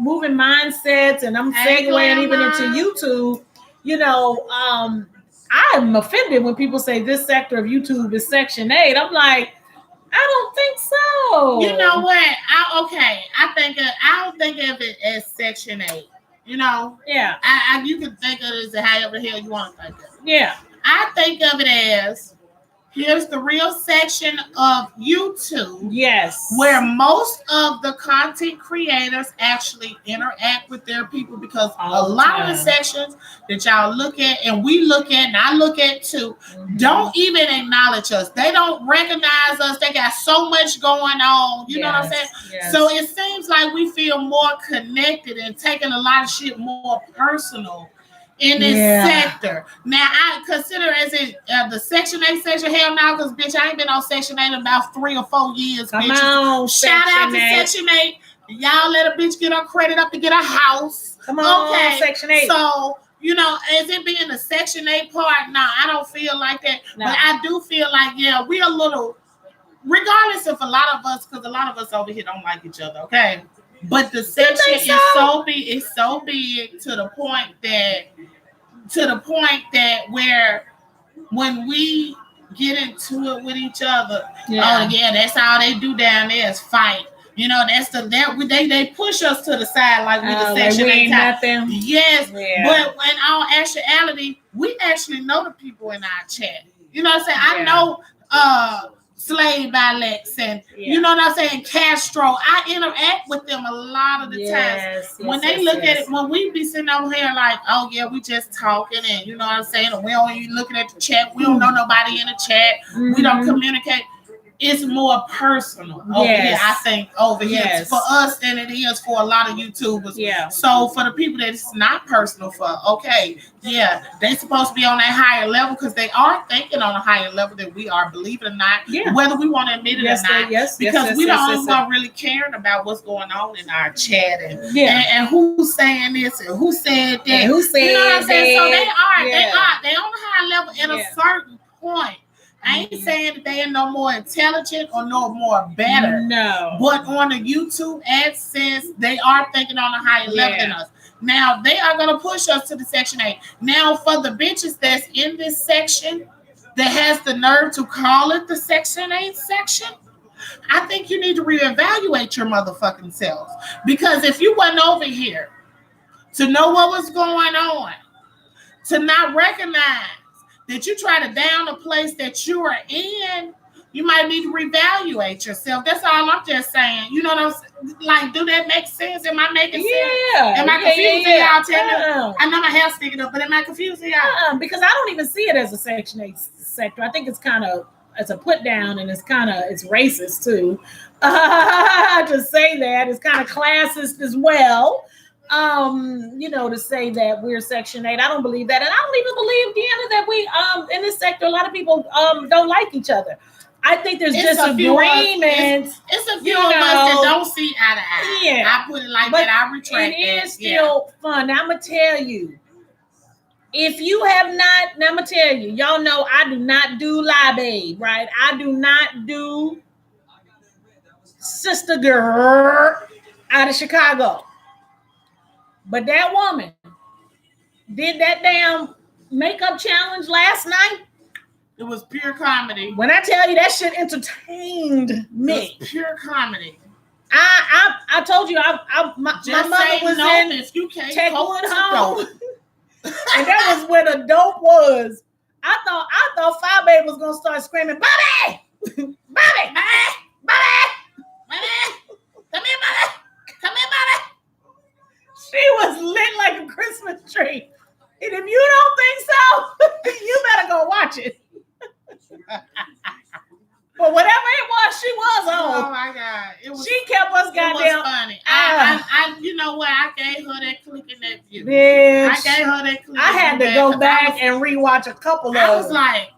moving mindsets, and I'm segueing even into YouTube. You know, I'm offended when people say this sector of YouTube is Section 8. I'm like, I don't think so.
You know what? I don't think of it as Section 8. You know? Yeah. You can think of it as however the hell you want to think of it. Yeah. I think of it as, here's the real section of YouTube. Yes. Where most of the content creators actually interact with their people, because a lot of the sections that y'all look at and we look at and I look at too, don't even acknowledge us. They don't recognize us. They got so much going on. You know what I'm saying? Yes. So it seems like we feel more connected and taking a lot of shit more personal in this sector. Now, I consider as the Section 8 section. Hell no, because, bitch, I ain't been on Section 8 in about 3 or 4 years, bitch. Shout out to Section 8. Y'all let a bitch get her credit up to get a house.
Come on, Section 8.
So, you know, as it being the Section 8 part, no, I don't feel like that.
No.
But I do feel like, yeah, we're a little, regardless of a lot of us, because a lot of us over here don't like each other, okay? But the section is so big, it's so big to the point that where when we get into it with each other, oh yeah, that's all they do down there is fight. You know, they push us to the side like we the Section 8 nothing. Yes, but in all actuality, we actually know the people in our chat. You know what I'm saying? I know Slave by Lex and you know what I'm saying, Castro. I interact with them a lot of the times. When they look at it, when we be sitting over here like, oh yeah, we just talking and you know what I'm saying, and we don't even looking at the chat, we don't know nobody in the chat, we don't communicate. It's more personal over here, I think, over here for us than it is for a lot of YouTubers. Yeah. So for the people that it's not personal for, okay, yeah, they supposed to be on that higher level because they are thinking on a higher level than we are, believe it or not, whether we want to admit it or not. Because we the only one really caring about what's going on in our chat and who's saying this and who said that. And who said you know what I'm saying? So they on a high level at a certain point. I ain't saying that they are no more intelligent or no more better. No. But on the YouTube AdSense, they are thinking on a higher level than us. Now, they are going to push us to the Section 8. Now, for the bitches that's in this section that has the nerve to call it the Section 8 section, I think you need to reevaluate your motherfucking selves. Because if you wasn't over here to know what was going on, to not recognize that you try to down a place that you are in, you might need to reevaluate yourself. That's all I'm just saying. You know what I'm saying? Like, do that make sense? Am I making sense? Am I confusing y'all? Tell me. I know my hair's sticking up, but am I confusing y'all?
Because I don't even see it as a Section 8 sector. I think it's kind of, it's a put down and it's racist too. To say that, it's kind of classist as well. You know, to say that we're Section 8, I don't believe that, and I don't even believe, Deanna, that we in this sector, a lot of people don't like each other. I think there's disagreements.
It's a few of us that don't see eye to eye. Yeah, I put it like that. I retract it.
It is still fun. Now, I'm gonna tell you, if you have not, now I'm gonna tell you, y'all know I do not do lie, babe, right? I do not do sister girl out of Chicago. But that woman did that damn makeup challenge last night.
It was pure comedy.
When I tell you that shit entertained me.
It was pure comedy.
I told you my mother was in
if you can't
Techwood home. And that was where the dope was. I thought Fire Babe was gonna start screaming, Bobby! Bobby! Bobby! Bobby! Come here, Bobby! Come here, Bobby! She was lit like a Christmas tree. And if you don't think so, you better go watch it. But whatever it was, she was on.
Oh my God.
She kept us goddamn. It was
funny. I you know what? I gave her that click in that view. Bitch. I gave her that click.
I had to go back and rewatch a couple of them.
I was like,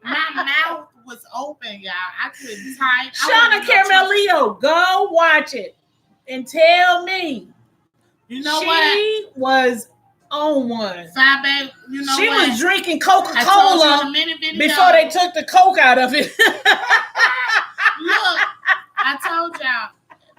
my mouth was open, y'all. I couldn't type.
Shauna Caramelio, go watch it. And tell me,
you know
she was on one.
Fire Babe, you know
she
what?
was drinking Coca-Cola before they took the Coke out of it.
Look, I told y'all,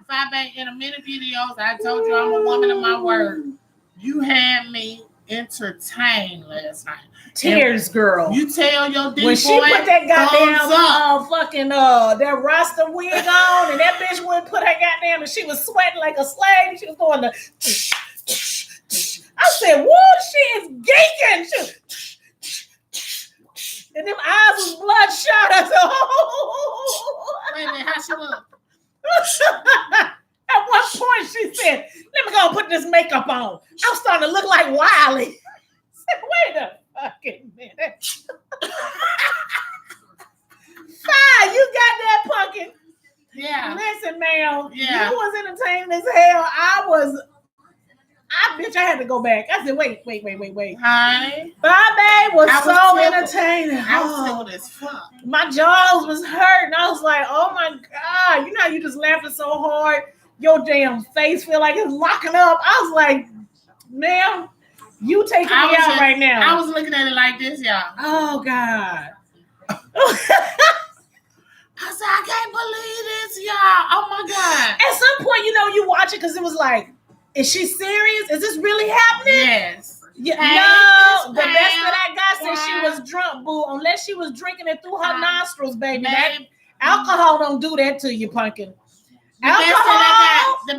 Fire Babe, in a minute videos, I told you I'm a woman of my word. You had me entertained last night.
Tears, girl.
You tell your D
when
boy,
she put that goddamn fucking that Rasta wig on, and that bitch wouldn't put her goddamn, and she was sweating like a slave. She was going to. I said, "What? She is geeking." And them eyes was bloodshot. I said, "Oh."
Wait a minute, how she look?
At one point, she said, "Let me go and put this makeup on." I'm starting to look like Wiley. I said, "Wait a fucking minute." Fine, you got that pumpkin.
Yeah.
Listen, ma'am. Yeah. You was entertaining as hell. I had to go back. I said, wait.
Hi.
Bobby was so entertaining.
I was tickled as fuck.
My jaws was hurting. I was like, oh my God. You know how you just laughing so hard, your damn face feel like it's locking up. I was like, Ma'am, you taking me out right now.
I was looking at it like this, y'all.
Oh, God.
I said, I can't believe this, y'all. Oh, my God.
At some point, you watch it because it was like, is she serious? Is this really happening?
Yes.
Yeah, no, the best that I got said she was drunk, boo. Unless she was drinking it through her nostrils, baby. That alcohol don't do that to you, pumpkin.
The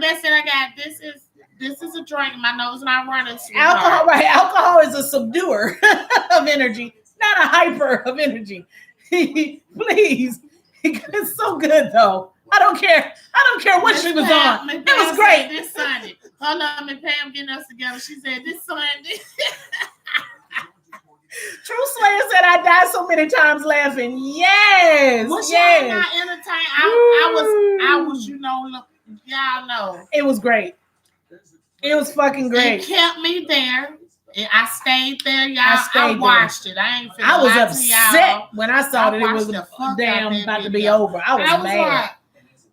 best that I got. This is a drink. My nose not running.
Alcohol, right? Alcohol is a subduer of energy, not a hyper of energy. Please, it's so good though. I don't care what she was on. It was great.
This Sunday. Hold on, Miss Pam getting us together. She said this Sunday.
True Slayer said I died so many times laughing. Yes.
Was
yes.
y'all not entertained? I was, y'all know.
It was great. It was fucking great.
It kept me there. I stayed there, y'all. I watched it. I
was upset when I saw that it was damn about to be over. I was mad. Like,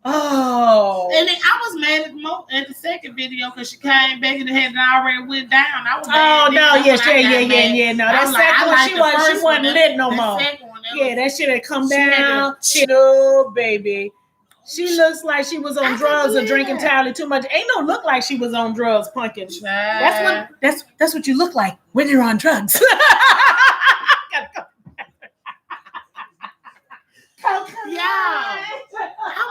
oh.
And then I was mad at the second video because she came back and it had already went down. I was
mad. No, yeah. No, that second one, she wasn't lit no more. Yeah, that shit had come down. Oh, baby. She looks like she was on drugs or drinking entirely too much. Ain't no look like she was on drugs, pumpkin. That's what you look like when you're on drugs.
Yeah, I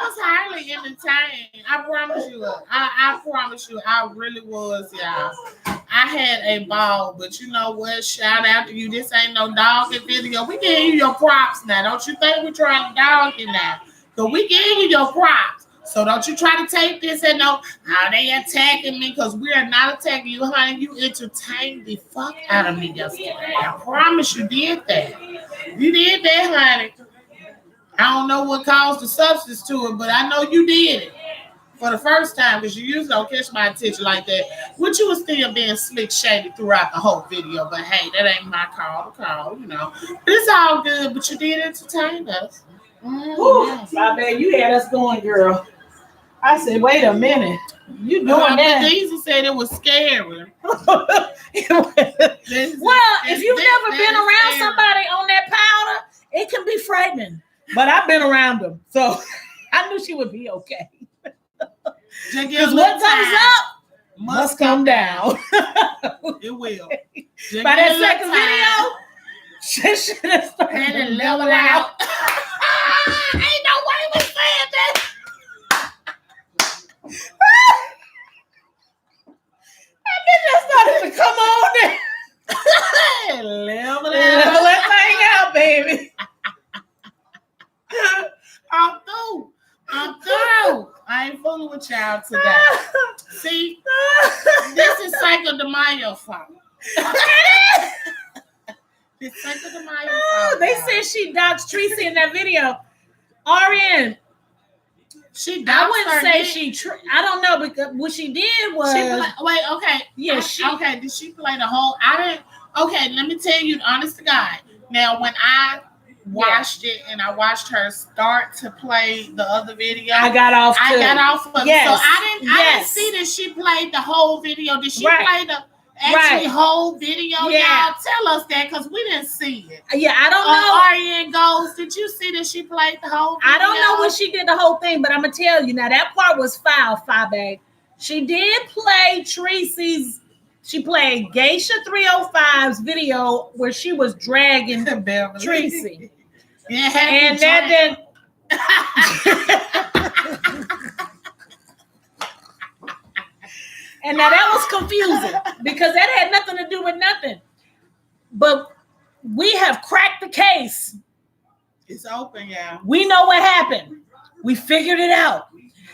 was highly entertained. I promise you. I promise you, I really was, y'all. I had a ball, but you know what? Shout out to you. This ain't no dogging video. We giving you your props now. Don't you think we're trying to dog you now? So we gave you your props. So don't you try to take this and know how they attacking me, because we are not attacking you, honey. You entertained the fuck out of me yesterday. I promise you did that. You did that, honey. I don't know what caused the substance to it, but I know you did it for the first time, because you usually don't catch my attention like that. Which you was still being slick shady throughout the whole video, but hey, that ain't my call to call, But it's all good, but you did entertain us.
I bet you had us going, girl. I said, wait a minute. You doing that?
Diesel said it was scary.
Well, if you've never been around somebody on that powder, it can be frightening. But I've been around them, so I knew she would be okay. Because what comes up must come down.
It will.
By that second video, she should have started to level out.
Ain't no way we saying that.
That bitch just started to come on there. Level that thing out, baby.
I'm through. I ain't fooling with y'all today. See, this is Psycho de Mayo fault. It's Psycho de Mayo fault.
They said she doxed Tracy in that video. RN. I wouldn't say I don't know, because what she did was
okay. Yeah, okay. Did she play the whole? I didn't. Okay, let me tell you, honest to God. Now, when I watched it and I watched her start to play the other video,
I got off of it.
So I didn't see that she played the whole video. Did she play the whole video?
Yeah.
Y'all tell us that, because we didn't see it.
Yeah, I don't know.
RN Goes, did you see that she played the whole video?
I don't know when she did the whole thing, but I'm gonna tell you now, that part was foul, bag. She did play Tracy's. She played Geisha 305's video where she was dragging Tracy. And that did. And now that was confusing, because that had nothing to do with nothing. But we have cracked the case.
It's open, yeah.
We know what happened. We figured it out.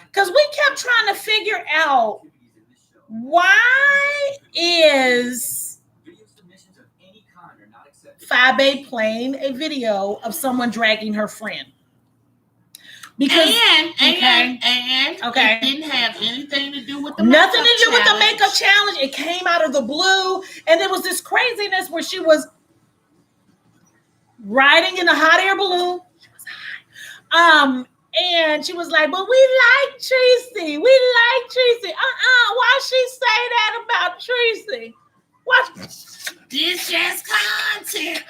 Because we kept trying to figure out, why is 5A playing a video of someone dragging her friend? Because it didn't have anything to do with the nothing to do with the makeup challenge. It came out of the blue, and there was this craziness where she was riding in a hot air balloon. She was high. And she was like, but we like Tracy. We like Tracy. Why she say that about Tracy? What?
This just content.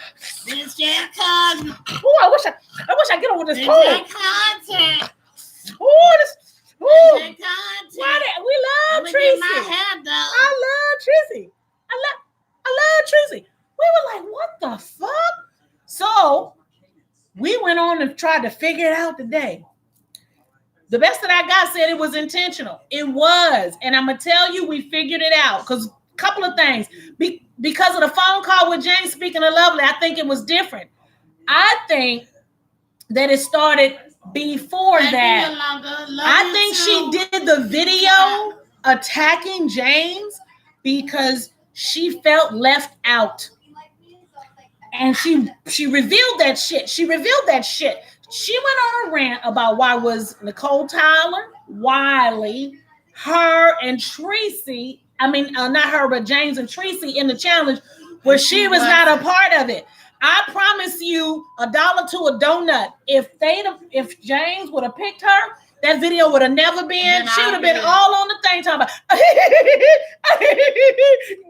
This just content.
Ooh, I wish I get over this cold.
This just content.
Ooh,
This just content.
we love
Tracy.
Tracy.
Get my hair done.
I love Tracy. I love Tracy. We were like, what the fuck? So we went on and tried to figure it out today. The best that I got said it was intentional. It was. And I'm going to tell you, we figured it out. Because a couple of things. Because of the phone call with James speaking of Lovely, I think it was different. I think that it started before that. I think she did the video attacking James because she felt left out. And she revealed that shit. She went on a rant about why was Nicole Tyler, Wiley, her and Tracy, not her, but James and Tracy in the challenge where she was not a part of it. I promise you $1 to a donut. If James would have picked her, that video would have never been. She would have been all on the thing talking about,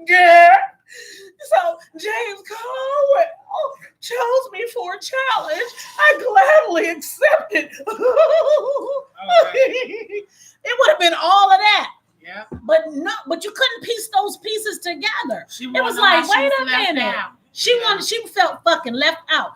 girl. So James Conway chose me for a challenge. I gladly accepted. It would have been all of that.
Yeah.
But you couldn't piece those pieces together. It was like, wait a minute. She felt fucking left out.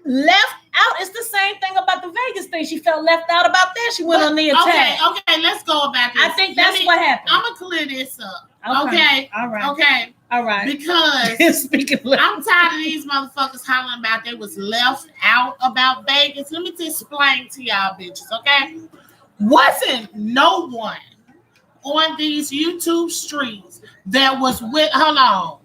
Left out. It's the same thing about the Vegas thing. She felt left out about that. She went on the attack.
Okay, let's go about this.
I think that's what happened.
I'm gonna clear this up.
Okay. All right.
Okay.
All right.
Because
speaking
I'm tired of these motherfuckers hollering about they was left out about Vegas. Let me just explain to y'all bitches, okay? Wasn't no one on these YouTube streets that was with, hold on.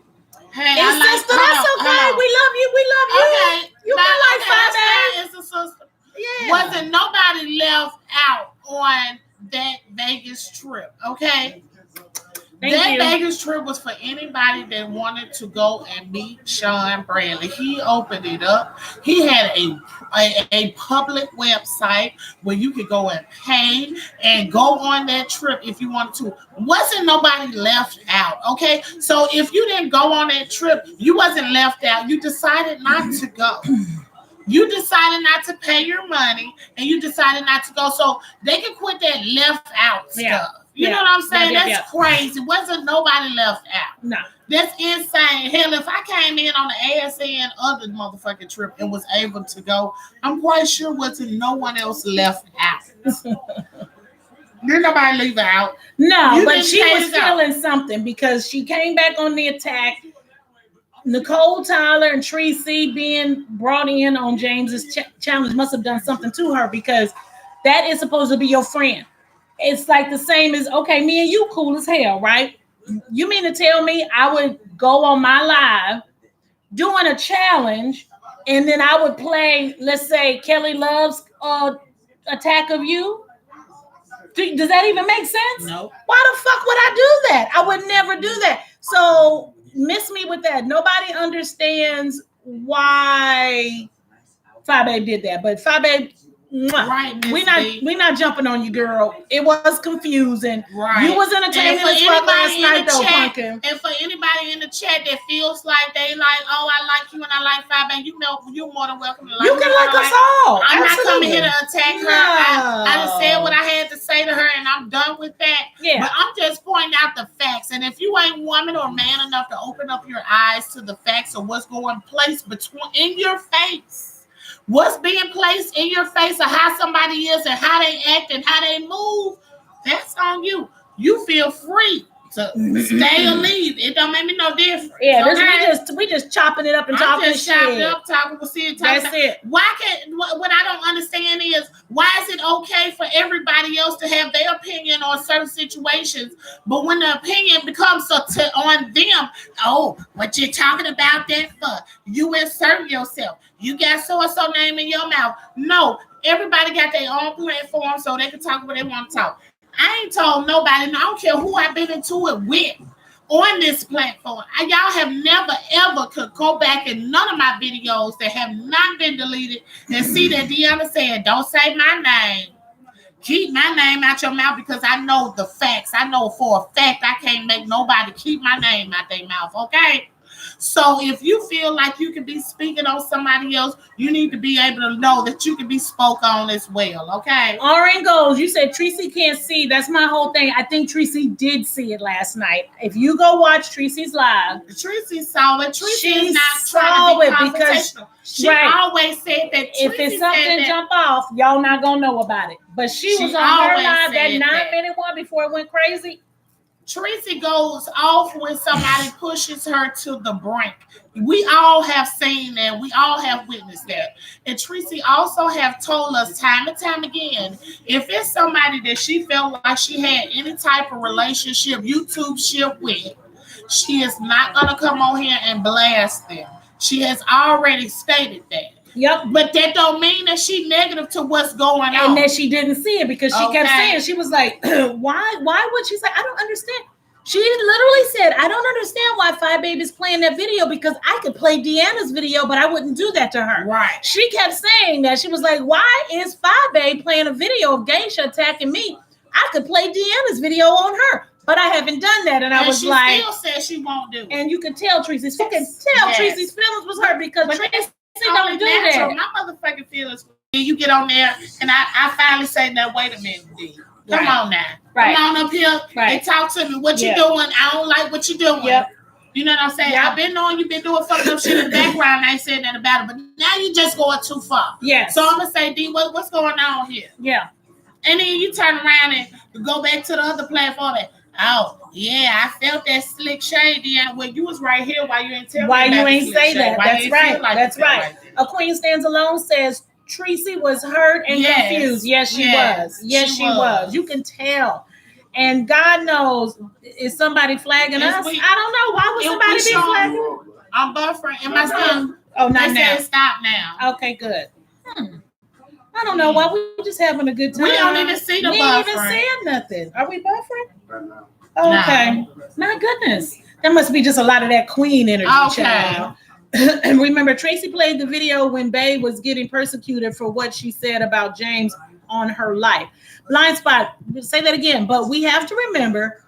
Hey,
sister, that's okay. We love you. We love you.
Okay.
You been like 5 days.
It's a sister.
Yeah.
Wasn't nobody left out on that Vegas trip, okay? That Vegas trip was for anybody that wanted to go and meet Sean Bradley. He opened it up. He had a public website where you could go and pay and go on that trip if you wanted to. Wasn't nobody left out, okay? So if you didn't go on that trip, you wasn't left out. You decided not to go. You decided not to pay your money, and you decided not to go. So they can quit that left out stuff. You know what I'm saying? That's crazy. Wasn't nobody left out. No. That's insane. Hell, if I came in on the ASN other motherfucking trip and was able to go, I'm quite sure wasn't no one else left out. Didn't nobody leave out.
No, but she was feeling something because she came back on the attack. Nicole Tyler and Tracy being brought in on James's challenge must have done something to her because that is supposed to be your friend. It's like the same as, okay, me and you cool as hell, right? You mean to tell me I would go on my live doing a challenge and then I would play, let's say, Kelly Love's Attack of You? Does that even make sense?
No.
Why the fuck would I do that? I would never do that. So miss me with that. Nobody understands why Fi Babe did that, but Fi Babe,
right,
we not jumping on you, girl. It was confusing.
Right.
You was entertaining as fuck last night, though, Pumpkin.
And for anybody in the chat that feels like they like, oh, I like you and I like Fi Babe, you know, you're more than welcome to like.
You can like us all.
I'm not coming here to attack her. I just said what I had to say to her, and I'm done with that.
Yeah.
But I'm just pointing out the facts. And if you ain't woman or man enough to open up your eyes to the facts of what's going place in your face. What's being placed in your face of how somebody is and how they act and how they move, that's on you. You feel free to stay or leave. It don't make me no difference.
Yeah, okay? we just chopping it up and talking shit.
Chopping up, talking. We'll see it.
That's it.
What I don't understand is why is it okay for everybody else to have their opinion on certain situations, but when the opinion becomes on them, oh, what you talking about that for? You insert yourself. You got so-and-so name in your mouth. No, everybody got their own platform so they can talk what they want to talk. I ain't told nobody, and I don't care who I've been into it with on this platform. Y'all have never ever could go back in none of my videos that have not been deleted and see that Deanna said, don't say my name. Keep my name out your mouth because I know the facts. I know for a fact I can't make nobody keep my name out their mouth, okay? So if you feel like you can be speaking on somebody else, you need to be able to know that you can be spoke on as well, okay?
Orange goes, you said Tracy can't see. That's my whole thing. I think Tracy did see it last night. If you go watch Tracy's live,
Tracy saw it. Tracy is not
saw
trying to be
it because
she always said that
if it's something jump off, y'all not gonna know about it. But she was on her live, that 9-minute one before it went crazy.
Tracy goes off when somebody pushes her to the brink. We all have seen that. We all have witnessed that. And Tracy also have told us time and time again, if it's somebody that she felt like she had any type of relationship, YouTube ship with, she is not going to come on here and blast them. She has already stated that.
Yep.
But that don't mean that she negative to what's going on.
And that she didn't see it because she kept saying, she was like, why would she say, I don't understand. She literally said, I don't understand why Five Babe is playing that video because I could play Deanna's video, but I wouldn't do that to her.
Right.
She kept saying that. She was like, why is Five Babe playing a video of Geisha attacking me? I could play Deanna's video on her, but I haven't done that. And I was like,
she still said she won't do it.
And you can tell Tracy's, Tracy's feelings was hurt because Tracy don't do that.
My motherfucking feelings. You get on there, and I finally say, now, wait a minute, D. Come on now.
Right.
Come on up here and talk to me. What you doing? I don't like what you doing.
Yep.
You know what I'm saying? I've been knowing you've been doing fucked up shit in the background. I ain't saying that about it, but now you just going too far.
Yes.
So I'm going to say, D, what's going on here?
Yeah.
And then you turn around and go back to the other platform and, oh, yeah, I felt that slick shade, Deanna. Well, you was right here. Why you ain't tell me
why you ain't say that?
That's
right. That's right. A Queen Stands Alone says Tracy was hurt and confused. Yes, she was. Yes, she was. You can tell. And God knows, is somebody flagging us? I don't know. Why would somebody be flagging?
I'm buffering. And my son,
not now.
Stop now.
Okay, good. I don't know why we just having a good time.
We don't even see the buffering. We
ain't even saying nothing. Are we buffering? Okay. My goodness. There must be just a lot of that queen energy, child. And remember, Tracy played the video when Bae was getting persecuted for what she said about James on her life. Blind spot, say that again. But we have to remember,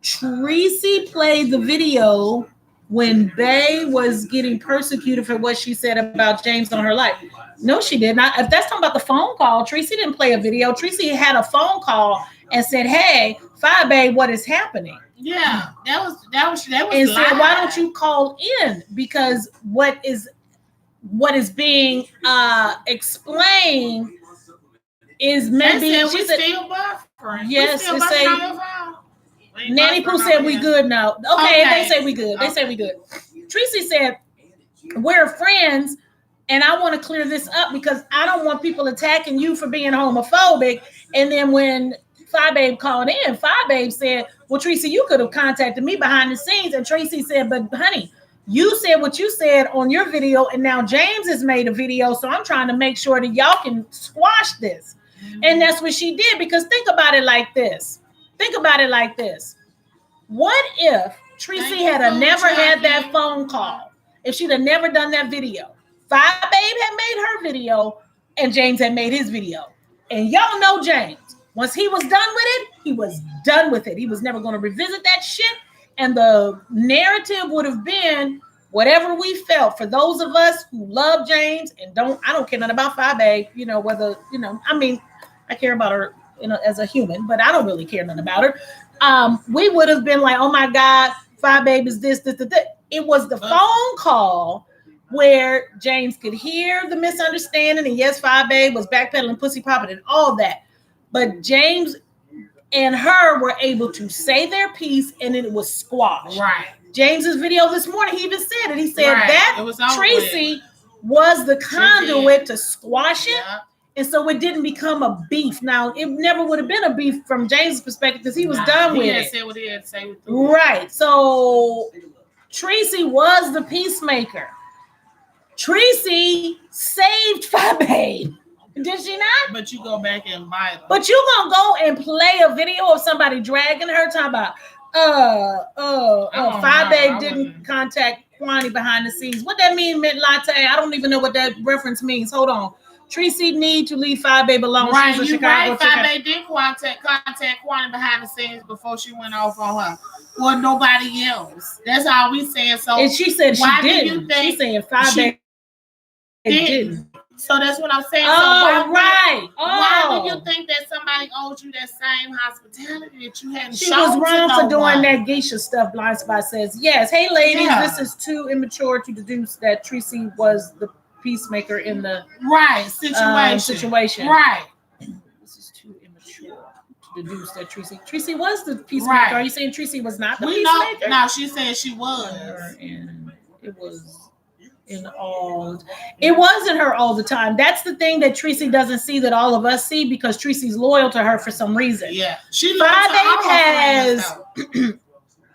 Tracy played the video when Bae was getting persecuted for what she said about James on her life. No, she did not. If that's talking about the phone call, Tracy didn't play a video. Tracy had a phone call and said, hey, Five Babe, what is happening?
Yeah, that was
and live. Said, why don't you call in? Because what is being explained is maybe
she said, still buffering.
Yes, it say Nanny Pooh said we good now. Okay, they say we good. They say we good. Tracy said we're friends, and I want to clear this up because I don't want people attacking you for being homophobic. And then when Five Babe called in, Five Babe said, well, Tracy, you could have contacted me behind the scenes. And Tracy said, but honey, you said what you said on your video, and now James has made a video, so I'm trying to make sure that y'all can squash this. Mm-hmm. And that's what she did, because think about it like this. What if Tracy had never had that phone call? If she'd have never done that video, Five Babe had made her video, and James had made his video. And y'all know James. Once he was done with it, he was done with it. He was never going to revisit that shit. And the narrative would have been whatever we felt. For those of us who love James and I don't care nothing about Five Babe, I care about her, as a human, but I don't really care nothing about her. We would have been like, oh my God, Five Babe is this. It was the phone call where James could hear the misunderstanding. And yes, Five Babe was backpedaling, pussy popping, and all that. But James and her were able to say their piece, and it was squashed.
Right.
James's video this morning, he even said it. He said that Tracy was the conduit to squash it. Yeah. And so it didn't become a beef. Now, it never would have been a beef from James' perspective because he was done with it.
Say what he had to say.
Right. So Tracy was the peacemaker. Tracy saved Five Babe. Did she not?
But you go back and buy them.
But you gonna go and play a video of somebody dragging her, talking about, Five Babe didn't contact Kwani behind the scenes. What that mean, Mint Latte? I don't even know what that reference means. Hold on. Tracy need to leave Five Babe alone.
Right,
she's a
you
Chicago
right. Five Babe did contact Kwani behind the scenes before she went off on her. Or nobody else. That's all we saying. So
and she said she didn't. She's saying Five Babe didn't.
So that's what I'm saying.
Oh,
so
right.
Why do you think that somebody owed you that same hospitality that you hadn't
She
shown
was wrong for doing
one?
that geisha stuff. Blind Spot says, yes. Hey, ladies, this is too immature to deduce that Tracy was the peacemaker in the situation.
Right.
This is too immature to deduce that Tracy was the peacemaker. Right. Are you saying Tracy was not the peacemaker?
No, she said she was.
And it was it wasn't her all the time. That's the thing that Tracy doesn't see that all of us see, because Tracy's loyal to her for some reason.
Yeah. She
Five Babe has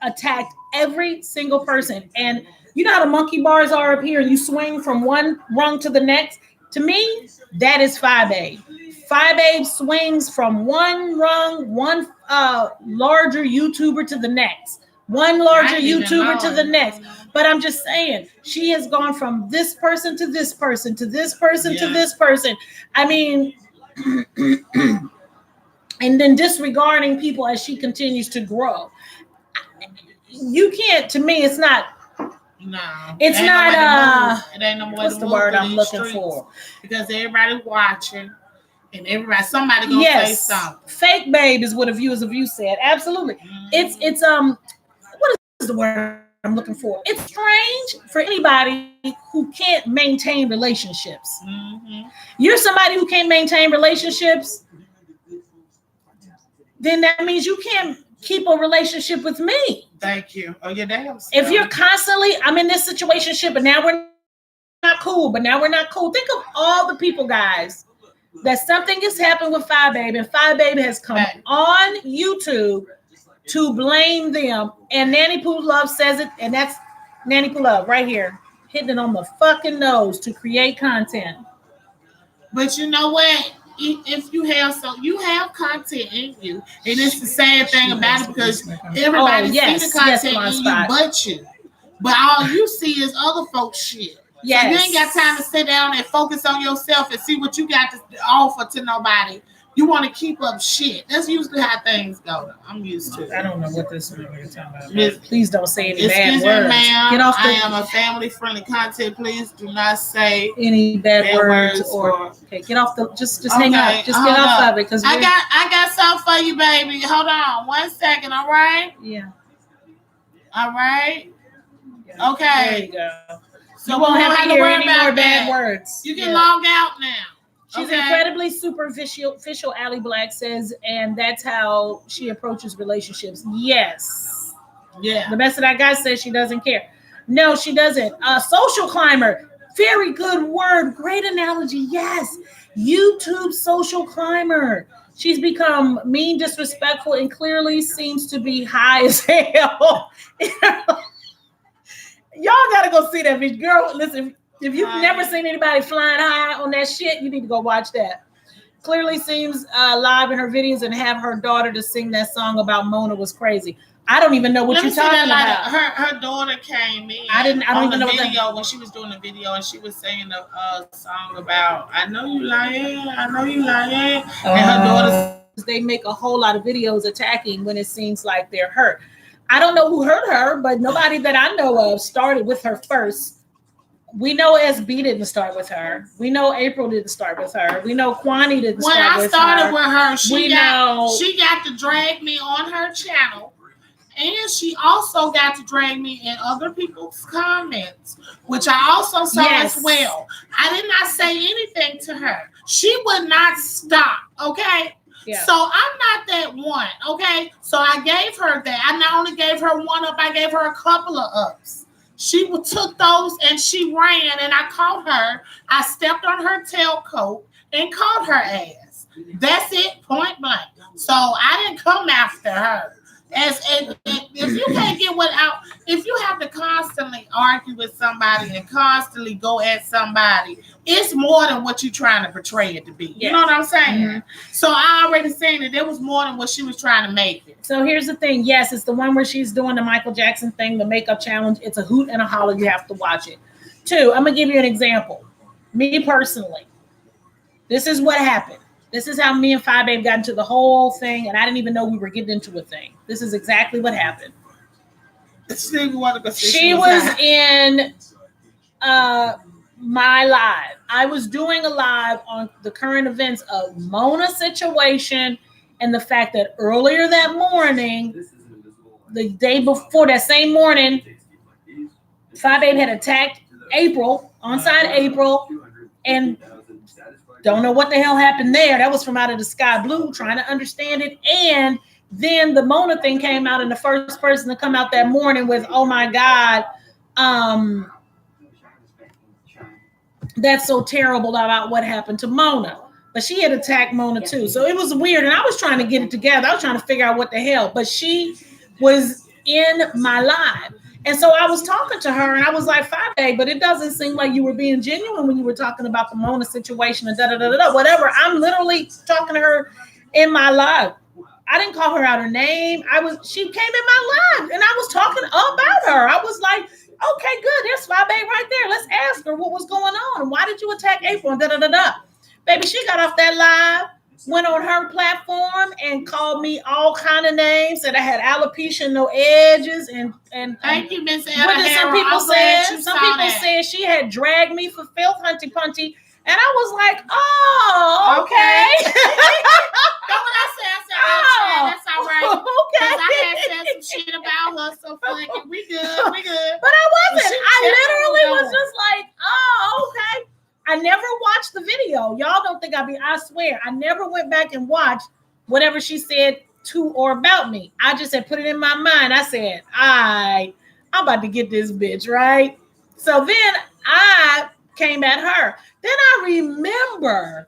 attacked every single person. And you know how the monkey bars are up here and you swing from one rung to the next? To me, that is Five Babe. Five Babe swings from one rung, one larger YouTuber to the next. One larger YouTuber to the next. But I'm just saying, she has gone from this person to this person to this person to this person. I mean, and then disregarding people as she continues to grow. You can't, to me, it's not.
No.
It's not,
it ain't no more
what's the word I'm looking for?
Because everybody's watching. And somebody gonna say something.
Fake babe is what a view said. Absolutely. Mm-hmm. It's what is the word I'm looking for? It's strange for anybody who can't maintain relationships. Mm-hmm. You're somebody who can't maintain relationships, then that means you can't keep a relationship with me.
Thank you. Oh, yeah, damn.
If you're constantly, I'm in this situationship, but now we're not cool. Think of all the people, guys, that something has happened with Five Babe, and Five Babe has come on YouTube to blame them. And Nanny Poo Love says it, and that's Nanny Poo Love right here, hitting it on the fucking nose to create content.
But you know what? If you have content in you, and it's the same thing about it, because everybody sees the content in you but you. But all you see is other folks' shit. Yes. So you ain't got time to sit down and focus on yourself and see what you got to offer to nobody. You want to keep up shit. That's usually how things go. I'm used to it.
I don't know what this is you're talking about. Please don't say any bad words.
Ma'am. Get off I am a family-friendly content. Please do not say
any bad words or okay, get off the just hang up. Just get off of it, because
I got something for you, baby. Hold on 1 second, all right?
Yeah.
All right. Okay.
There you go. So we won't have to hear any more bad words.
You can log out now.
She's incredibly superficial, Allie Black says, and that's how she approaches relationships. Yes.
Yeah.
The best that I got says she doesn't care. No, she doesn't. Social climber. Very good word. Great analogy. Yes. YouTube social climber. She's become mean, disrespectful, and clearly seems to be high as hell. Y'all gotta go see that bitch. Girl, listen. If you've never seen anybody flying high on that shit, you need to go watch that. Clearly seems live in her videos and have her daughter to sing that song about Mona was crazy. I don't even know what you're talking about.
Her daughter came in.
I don't even know
video when she was doing the video, and she was singing a song about I know you lying, I know you lying. And her daughter,
they make a whole lot of videos attacking when it seems like they're hurt. I don't know who hurt her, but nobody that I know of started with her first. We know SB didn't start with her. We know April didn't start with her. We know Kwani didn't start with her. When I started with her,
she got to drag me on her channel. And she also got to drag me in other people's comments, which I also saw as well. I did not say anything to her. She would not stop, okay? Yeah. So I'm not that one, okay? So I gave her that. I not only gave her one up, I gave her a couple of ups. She took those and she ran, and I caught her. I stepped on her tailcoat and caught her ass. That's it, point blank. So I didn't come after her. If you can't get if you have to constantly argue with somebody and constantly go at somebody, it's more than what you're trying to portray it to be. You know what I'm saying? Mm-hmm. So I already seen that there was more than what she was trying to make it.
So here's the thing. Yes, it's the one where she's doing the Michael Jackson thing, the makeup challenge. It's a hoot and a holler. You have to watch it. 2, I'm going to give you an example. Me personally, this is what happened. This is how me and Phi Babe got into the whole thing, and I didn't even know we were getting into a thing. This is exactly what happened. She was in my live. I was doing a live on the current events of Mona situation and the fact that earlier that morning, the day before, that same morning, Phi Babe had attacked April, onside April, and don't know what the hell happened there. That was from Out of the Sky Blue, trying to understand it. And then the Mona thing came out, and the first person to come out that morning with, oh my God, that's so terrible about what happened to Mona. But she had attacked Mona too. So it was weird. And I was trying to get it together. I was trying to figure out what the hell. But she was in my live. And so I was talking to her, and I was like, Phi Babe, but it doesn't seem like you were being genuine when you were talking about the Mona situation and da-da-da-da-da, whatever. I'm literally talking to her in my live. I didn't call her out her name. She came in my live, and I was talking about her. I was like, okay, good. There's Phi Babe right there. Let's ask her what was going on. Why did you attack April? And da-da-da-da. Baby, she got off that live, went on her platform and called me all kind of names, said I had alopecia, no edges, and
thank you, Miss Anna.
What did some people say? Some people said she had dragged me for filth, hunty punty, and I was like, oh, okay.
That's what I said. Oh, that's all right.
Okay.
Because I had said some shit about her, so fucking we good.
But I wasn't. I literally was just like, oh, okay. I never watched the video. Y'all don't think I swear, I never went back and watched whatever she said to or about me. I just had put it in my mind. I said, I'm about to get this bitch, right? So then I came at her. Then I remember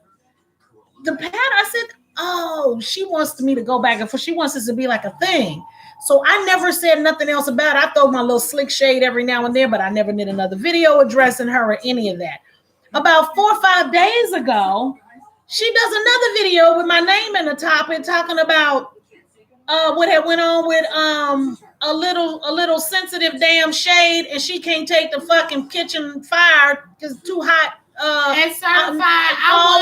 the pattern. I said, oh, she wants me to go back and forth. She wants this to be like a thing. So I never said nothing else about it. I throw my little slick shade every now and then, but I never did another video addressing her or any of that. About 4 or 5 days ago, she does another video with my name in the topic, talking about what had went on with a little sensitive damn shade, and she can't take the fucking kitchen fire because it's too hot.
And certified, I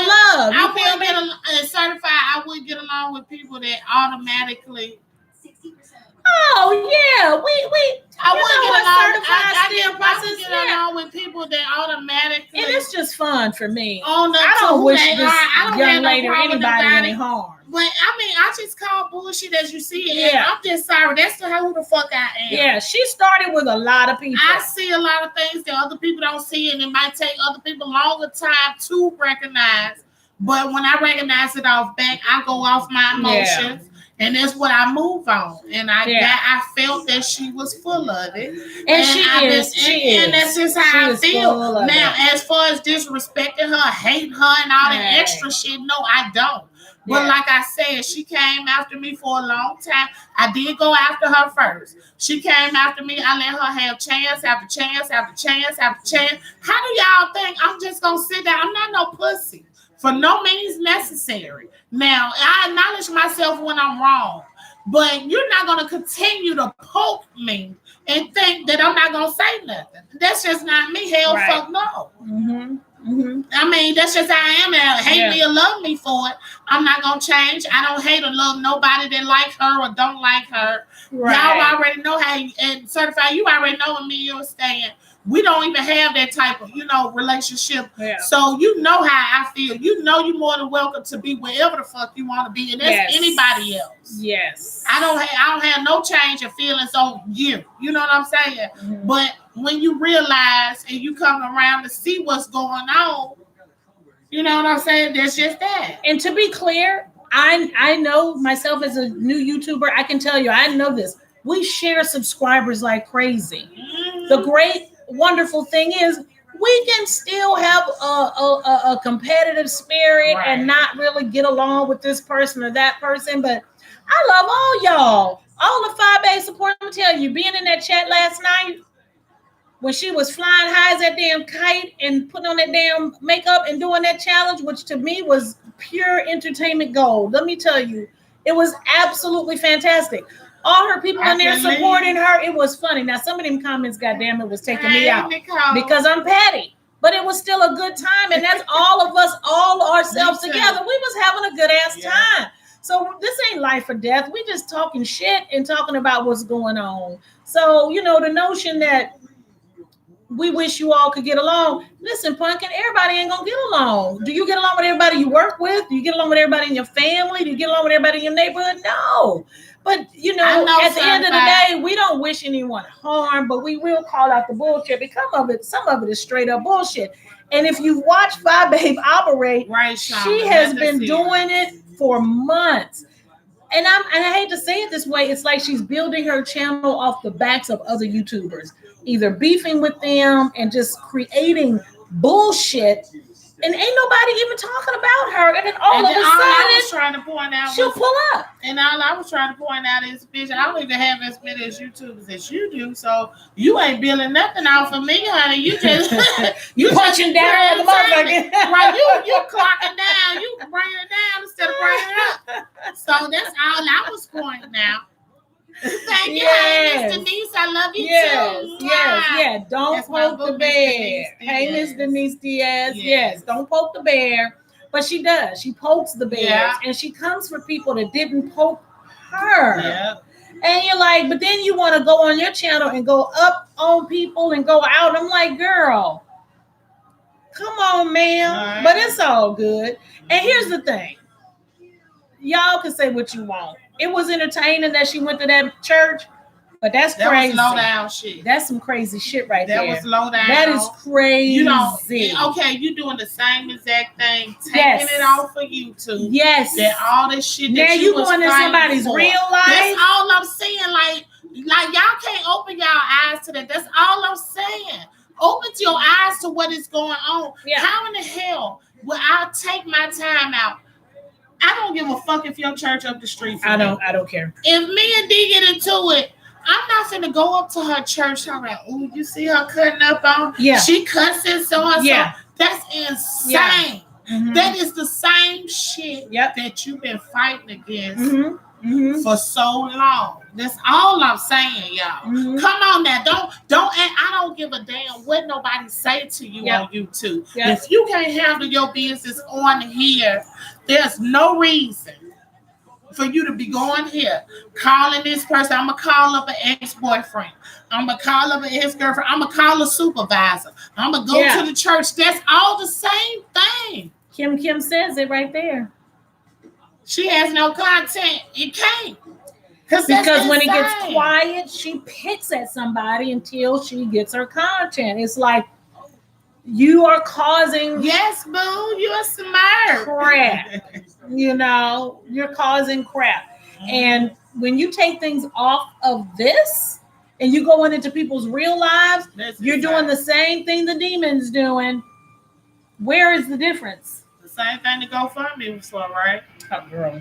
would get along with people that automatically.
Oh yeah, I
would get along with people that automatically,
and it's just fun for me.
I
don't wish this young lady or anybody any harm.
But I mean, I just call bullshit as you see it. Yeah. I'm just sorry. That's who the fuck I am.
Yeah, she started with a lot of people.
I see a lot of things that other people don't see, and it might take other people longer time to recognize. But when I recognize it off back, I go off my emotions. Yeah. And that's what I move on. And I felt that she was full of it.
And she is.
And that's just how I feel. Now, as far as disrespecting her, hating her, and all that extra shit, no, I don't. But like I said, she came after me for a long time. I did go after her first. She came after me. I let her have chance after chance after chance after chance. How do y'all think I'm just going to sit down? I'm not no pussy. For no means necessary. Now, I acknowledge myself when I'm wrong, but you're not going to continue to poke me and think that I'm not going to say nothing. That's just not me. Hell, fuck no. Mm-hmm. Mm-hmm. I mean, that's just how I am. And hate me or love me for it. I'm not going to change. I don't hate or love nobody that like her or don't like her. Right. Y'all already know how, and certified, you already know when me and you stand. We don't even have that type of, relationship. Yeah. So you know how I feel. You know you're more than welcome to be wherever the fuck you want to be. And that's anybody else.
Yes.
I don't have no change of feelings on you. You know what I'm saying? Mm-hmm. But when you realize and you come around to see what's going on, you know what I'm saying? That's just that.
And to be clear, I know myself as a new YouTuber, I can tell you, I know this. We share subscribers like crazy. Mm-hmm. The great wonderful thing is we can still have a competitive spirit and not really get along with this person or that person, but I love all y'all. All the 5A support, I'm tell you, being in that chat last night when she was flying high as that damn kite and putting on that damn makeup and doing that challenge, which to me was pure entertainment gold. Let me tell you, it was absolutely fantastic. All her people in there supporting her. It was funny. Now, some of them comments, goddamn, it was taking me out because I'm petty. But it was still a good time, and that's all of us, all ourselves together. We was having a good ass time. So this ain't life or death. We just talking shit and talking about what's going on. So, you know, the notion that we wish you all could get along. Listen, Pumpkin, everybody ain't gonna get along. Do you get along with everybody you work with? Do you get along with everybody in your family? Do you get along with everybody in your neighborhood? No. But, you know at the end of the day, we don't wish anyone harm, but we will call out the bullshit because some of it is straight up bullshit. And if you watch Five Babe operate, right, she has been doing it for months. And I hate to say it this way, it's like she's building her channel off the backs of other YouTubers, either beefing with them and just creating bullshit. And ain't nobody even talking about her. And then all of a sudden,
I was trying to point out
she'll pull up.
And all I was trying to point out is, bitch, I don't even have as many as YouTubers as you do. So you ain't building nothing out for me, honey. You just
you punching down the motherfucker.
Right, you clocking down. You bringing it down instead of bringing it up. So that's all I was pointing out. Thank you, Miss Denise. I love you too.
Yeah. Don't poke the bear. Hey, Miss Denise Diaz. Yes, don't poke the bear. But she does. She pokes the bears, and she comes for people that didn't poke her. Yeah. And you're like, but then you want to go on your channel and go up on people and go out. I'm like, girl, come on, ma'am. Right. But it's all good. And here's the thing. Y'all can say what you want. It was entertaining that she went to that church, but that's crazy.
That was low down shit.
That's some crazy shit right there.
That was low down.
That is crazy.
You know, okay, you doing the same exact thing, taking it off of YouTube.
Yes.
That all this shit that
now you going to somebody's real life.
That's all I'm saying. Like y'all can't open y'all eyes to that. That's all I'm saying. Open your eyes to what is going on. Yeah. How in the hell will I take my time out? I don't give a fuck if your church up the street.
I don't care.
If me and D get into it, I'm not finna go up to her church. I'm like, ooh, you see her cutting up on? Yeah. She cussing so and so. That's insane. Yeah. Mm-hmm. That is the same shit that you've been fighting against for so long. That's all I'm saying, y'all. Mm-hmm. Come on now. I don't give a damn what nobody say to you on YouTube. Yep. If you can't handle your business on here, there's no reason for you to be going here, calling this person. I'm going to call up an ex-boyfriend. I'm going to call up an ex-girlfriend. I'm going to call a supervisor. I'm going to go to the church. That's all the same thing.
Kim says it right there.
She has no content. It can't.
Because when it gets quiet, she picks at somebody until she gets her content. It's like, you are causing...
Yes, boo. You're smart.
Crap. You're causing crap. And when you take things off of this and you go into people's real lives, you're doing the same thing the demon's doing. Where is the difference?
The same thing the GoFundMe was for, right?
Oh, girl.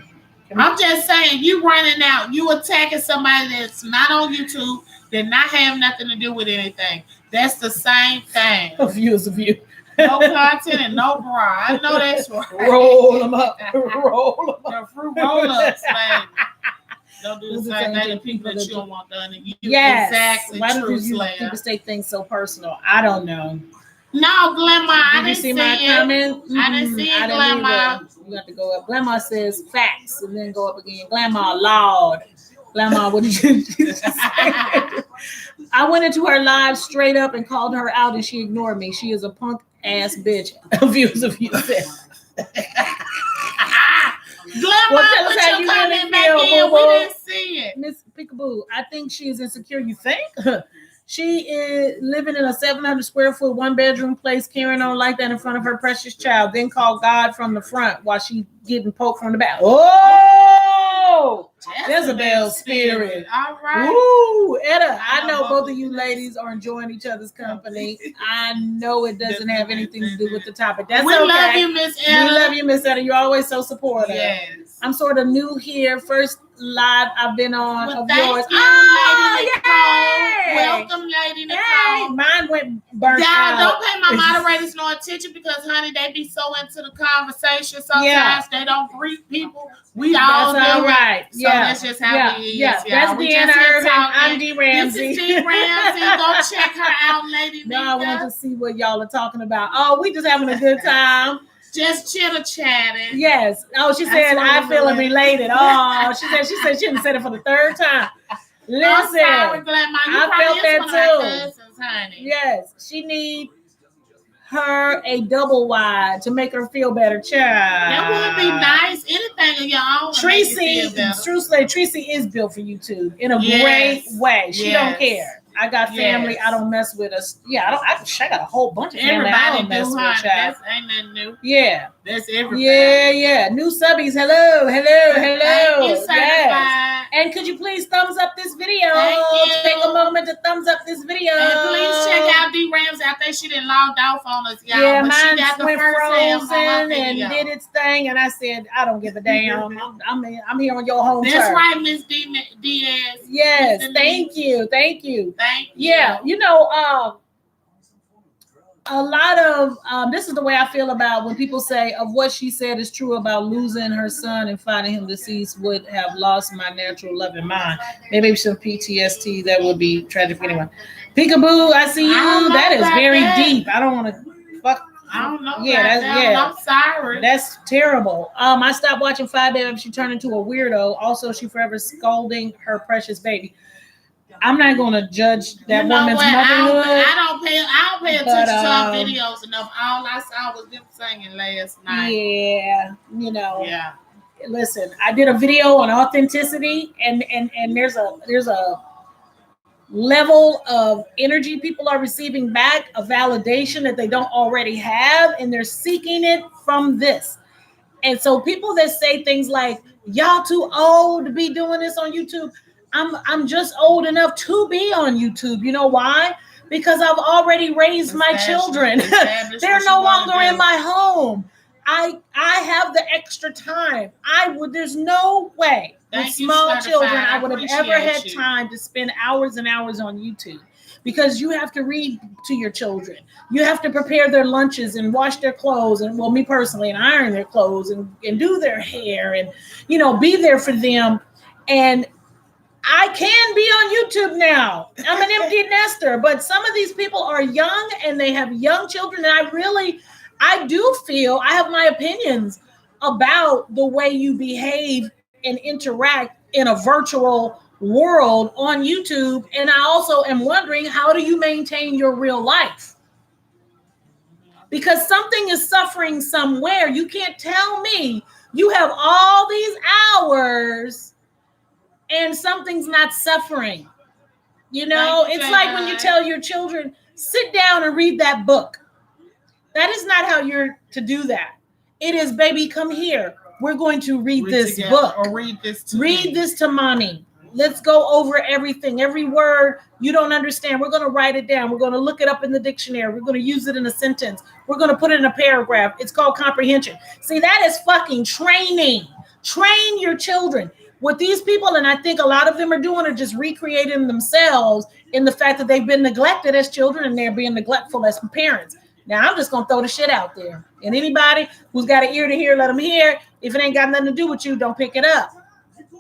I'm just saying, you running out, you attacking somebody that's not on YouTube, that not have nothing to do with anything. That's the same thing.
Views of you.
No content and no bra. I know that's right.
Roll them up. Roll them up.
The fruit roll-ups, man. Don't do the same thing to people that you don't want done to you.
Yes.
Exactly.
Why do people take things so personal? I don't know.
No, Glamour. I didn't
see my comment.
I didn't see it, Glamour.
You have to go up. Glamour says facts, and then go up again. Glamour, Lord. Glamour, what did you say? I went into her live straight up and called her out, and she ignored me. She is a punk ass bitch. Views of you.
Glamour, put your comment back in. We didn't see it.
Miss Peekaboo, I think she is insecure. You think? She is living in a 700 square foot, 1-bedroom place, carrying on like that in front of her precious child, then call God from the front while she getting poked from the back. Oh, Jezebel spirit.
All right.
Ooh, Etta, I know both of you ladies are enjoying each other's company. I know it doesn't have anything to do with the topic. That's
we
okay.
Love you, Miss Etta.
We love you, Miss Etta. You're always so supportive.
Yes.
I'm sort of new here. First live I've been on
Well,
of
thank
yours.
you, Lady Nicole. Welcome, Lady Nicole.
Hey, mine went burnt
Y'all
out.
don't pay my moderators no attention because, honey, they be so into the conversation. Sometimes they don't greet people. We all
That's all
do
right.
it. So that's just how it is.
Yeah.
Y'all.
That's
We
Deanna
just here
Irvin.
talking.
I'm D. Ramsey.
This is D. Ramsey. Go check her out, Lady
No, I want
Nika.
to see what y'all are talking about. Oh, we just having a good time.
Just chitter chatting.
Yes. Oh, she said I feel related. Oh, she said she didn't say it for the third time. Listen,
I'm sorry, Glenn.
I felt that too.
Cousins, honey.
Yes, she need her a double wide to make her feel better, child.
That would be nice. Anything of your own.
Tracy is built for YouTube in a great way. She don't care. I got family. I don't mess with us. Yeah, I got a whole bunch of family. I don't mess with, child.
That ain't nothing new.
Yeah.
That's everything.
Yeah. New subbies. Hello.
Thank you,
yes. And could you please thumbs up this video? Take a moment to thumbs up this video.
And please check out D. Ramsey. I think she didn't logged off on us, y'all.
Yeah,
but
mine
she got the
went
first
frozen and did its thing, and I said, I don't give a damn. I'm here on your home turf.
That's right, Miss Diaz.
Yes, thank you.
Thank you.
Yeah, a lot of this is the way I feel about when people say of what she said is true about losing her son and finding him deceased would have lost my natural loving mind. Maybe some PTSD that would be tragic for anyone. Peekaboo, I see you. That is very deep. I don't want to fuck.
I don't know.
I'm
sorry.
That's terrible. I stopped watching 5 Days after she turned into a weirdo. Also, she forever scolding her precious baby. I'm not going to judge that woman's motherhood.
I don't pay attention to her videos enough. All I saw was them singing last night.
Yeah,
Yeah.
Listen, I did a video on authenticity, and there's a level of energy people are receiving back, a validation that they don't already have, and they're seeking it from this. And so people that say things like, y'all too old to be doing this on YouTube. I'm just old enough to be on YouTube. You know why? Because I've already raised my children. They're no longer in my home. I have the extra time. There's no way with small children I would have ever had time to spend hours and hours on YouTube, because you have to read to your children. You have to prepare their lunches and wash their clothes, and me personally, and iron their clothes and do their hair and be there for them. And I can be on YouTube now. I'm an empty nester, but some of these people are young and they have young children. And I do feel I have my opinions about the way you behave and interact in a virtual world on YouTube. And I also am wondering, how do you maintain your real life? Because something is suffering somewhere. You can't tell me you have all these hours and something's not suffering. It's like when you tell your children, sit down and read that book. That is not how you're to do that. It is, baby, come here. We're going to read this book.
Or read this
to mommy. Let's go over everything. Every word you don't understand, we're going to write it down. We're going to look it up in the dictionary. We're going to use it in a sentence. We're going to put it in a paragraph. It's called comprehension. See, that is fucking training. Train your children. What these people, and I think a lot of them are doing, are just recreating themselves in the fact that they've been neglected as children and they're being neglectful as parents. Now, I'm just going to throw the shit out there. And anybody who's got an ear to hear, let them hear. If it ain't got nothing to do with you, don't pick it up.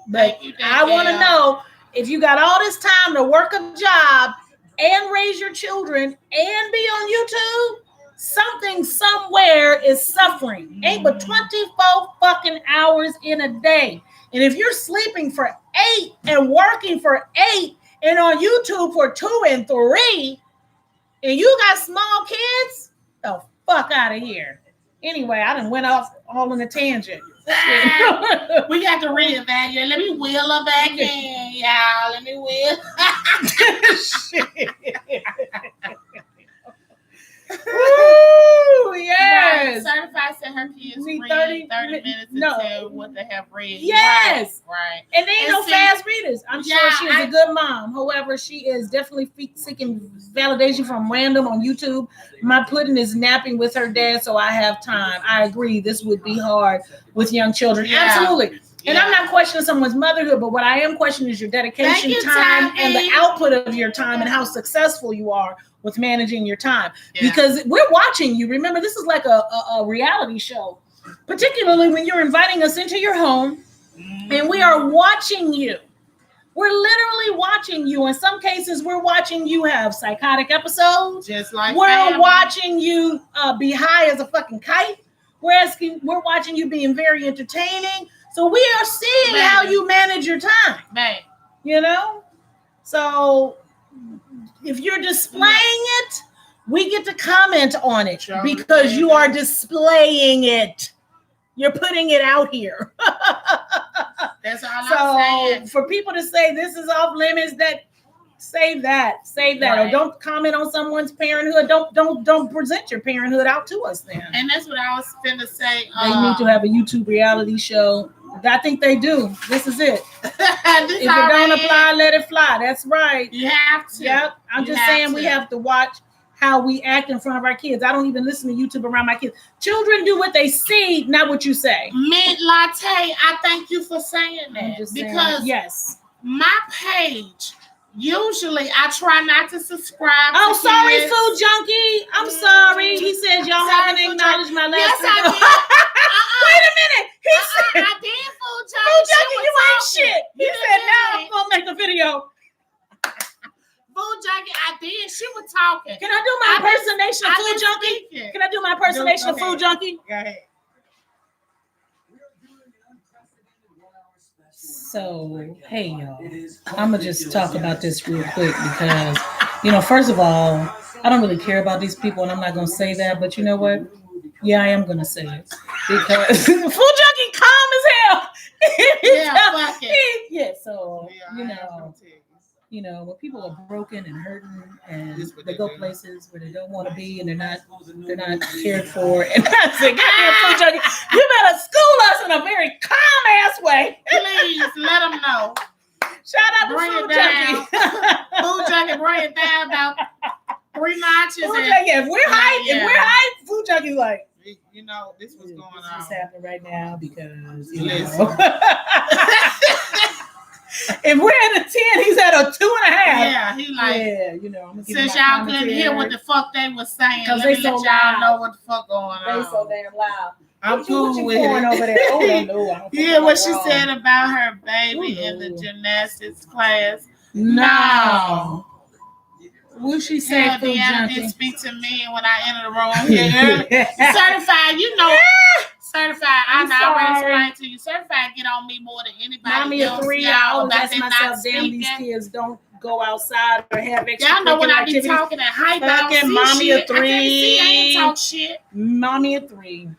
But I want to know, if you got all this time to work a job and raise your children and be on YouTube, something somewhere is suffering. Ain't but 24 fucking hours in a day. And if you're sleeping for 8 and working for 8 and on YouTube for 2 and 3, and you got small kids, the fuck out of here. Anyway, I done went off all on a tangent.
We got to reevaluate. Let me wheel her back in, y'all. Let me wheel.
Woo, yes.
Right. Certified said her kids read 30 minutes to tell what they have read.
Yes.
Right.
And they ain't no fast readers. I'm sure she is a good mom. However, she is definitely seeking validation from random on YouTube. My pudding is napping with her dad, so I have time. I agree. This would be hard with young children. Yeah. Absolutely. And I'm not questioning someone's motherhood, but what I am questioning is your dedication, time, and the output of your time and how successful you are with managing your time. Yeah. Because we're watching you. Remember, this is like a reality show, particularly when you're inviting us into your home and we are watching you. We're literally watching you. In some cases, we're watching you have psychotic episodes.
Just like
we're watching you be high as a fucking kite. We're watching you being very entertaining. So we are seeing how you manage your time.
Right.
You know? So if you're displaying it, we get to comment on it because you are displaying it. You're putting it out here.
That's all I'm saying.
For people to say this is off limits, that save that. Right. Or don't comment on someone's parenthood. Don't present your parenthood out to us then.
And that's what I was finna say.
They need to have a YouTube reality show. I think they do. This is it. If it don't apply, let it fly. That's right.
You have to.
Yep. I'm just saying we have to watch how we act in front of our kids. I don't even listen to YouTube around my kids. Children do what they see, not what you say.
Mint latte, I thank you for saying that. Because
yes,
my page, usually I try not to subscribe.
Oh, sorry, kids. Food junkie. I'm sorry. He said y'all haven't acknowledged my last video.
Yes, I did.
Wait a minute. He said,
I did, food junkie.
Food junkie, you ain't shit. He said, now I'm going to make a video.
Food junkie, I did. She was talking.
Can I do my impersonation of food junkie?
Speaking.
Can I do my impersonation of food junkie?
Go ahead.
So, hey, y'all. I'm going to just talk about this real quick because, first of all, I don't really care about these people and I'm not going to say that. But you know what? Yeah, I am going to say it. Because food junkie calm as hell.
Yeah, fuck it.
Yeah, so, when people are broken and hurting and they go places where they don't want to be and they're not cared for. And I said, goddamn food junkie, you better school us in a very calm ass way.
Please let them know.
Shout out to food junkie.
Food junkie, bring it down about 3 notches.
If we're hyped, food junkie's like,
this was going on.
This is happening right now because if we're at a 10, he's at a 2.5.
Yeah, he like.
Yeah, I'm
since y'all couldn't hear what the fuck they was saying, let me let y'all know what the fuck going on.
They so damn loud.
I'm cool with it.
Over there? Oh, no,
yeah, what she said about her baby in the gymnastics class. No.
What she said?
Deanna didn't speak to me when I entered the room. Certified, certified. I already explained to you. Certified get on me more than anybody
Mommy
else.
Mommy of 3, I always ask myself, damn, these kids don't go outside or have extra.
Y'all know when I be talking at hype,
Mommy of 3.
I ain't talk shit.
Mommy of 3.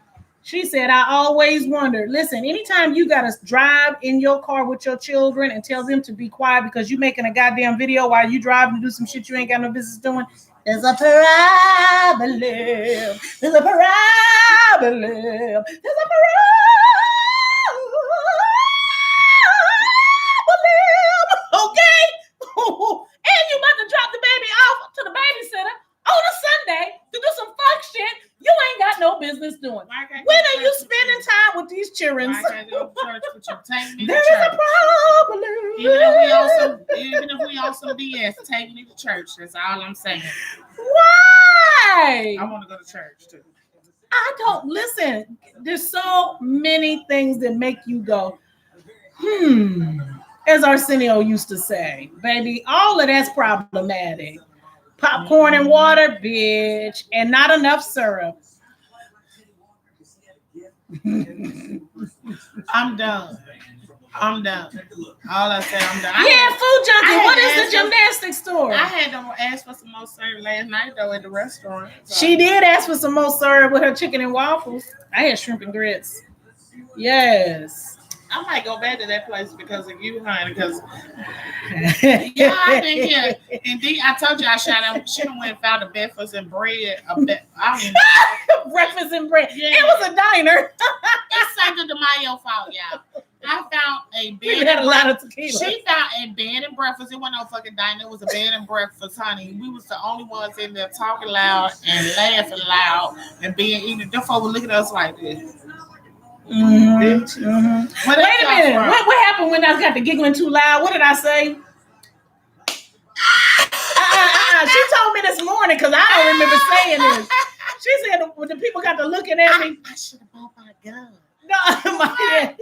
She said, I always wondered. Listen, anytime you got to drive in your car with your children and tell them to be quiet because you're making a goddamn video while you driving to do some shit you ain't got no business doing, there's a problem. There's a problem. There's a problem. Okay? And you about to drop the baby off to the babysitter on a Sunday to do some fuck shit you ain't got no business doing. When are you spending time with these children? There is a problem.
Even if we on some BS, take me to church. That's all I'm saying.
Why?
I want to go to church too.
I don't listen. There's so many things that make you go, as Arsenio used to say, baby, all of that's problematic. Popcorn and water, bitch, and not enough syrup.
I'm done. All I said, I'm done.
Yeah, food junkie. What is the gymnastics store?
I had to ask for some more syrup last night though at the restaurant. So.
She did ask for some more syrup with her chicken and waffles. I had shrimp and grits. Yes.
I might go back to that place because of you, honey. Because I've been here. Indeed, I told you I should have went and found a breakfast and bread.
Breakfast and bread.
Yeah.
It was a diner.
It's Cinco de Mayo fault, y'all. I found a bed.
We had a lot of tequila.
She found a bed and breakfast. It wasn't no fucking diner. It was a bed and breakfast, honey. We was the only ones in there talking loud and laughing loud and being eating. The folks were looking at us like this.
Mm-hmm. Mm-hmm.
Wait
a minute. What happened when I got the giggling too loud? What did I say? She told me this morning because I don't remember saying this. She said when the people got to looking at me.
I should have bought my gun.
No, my head.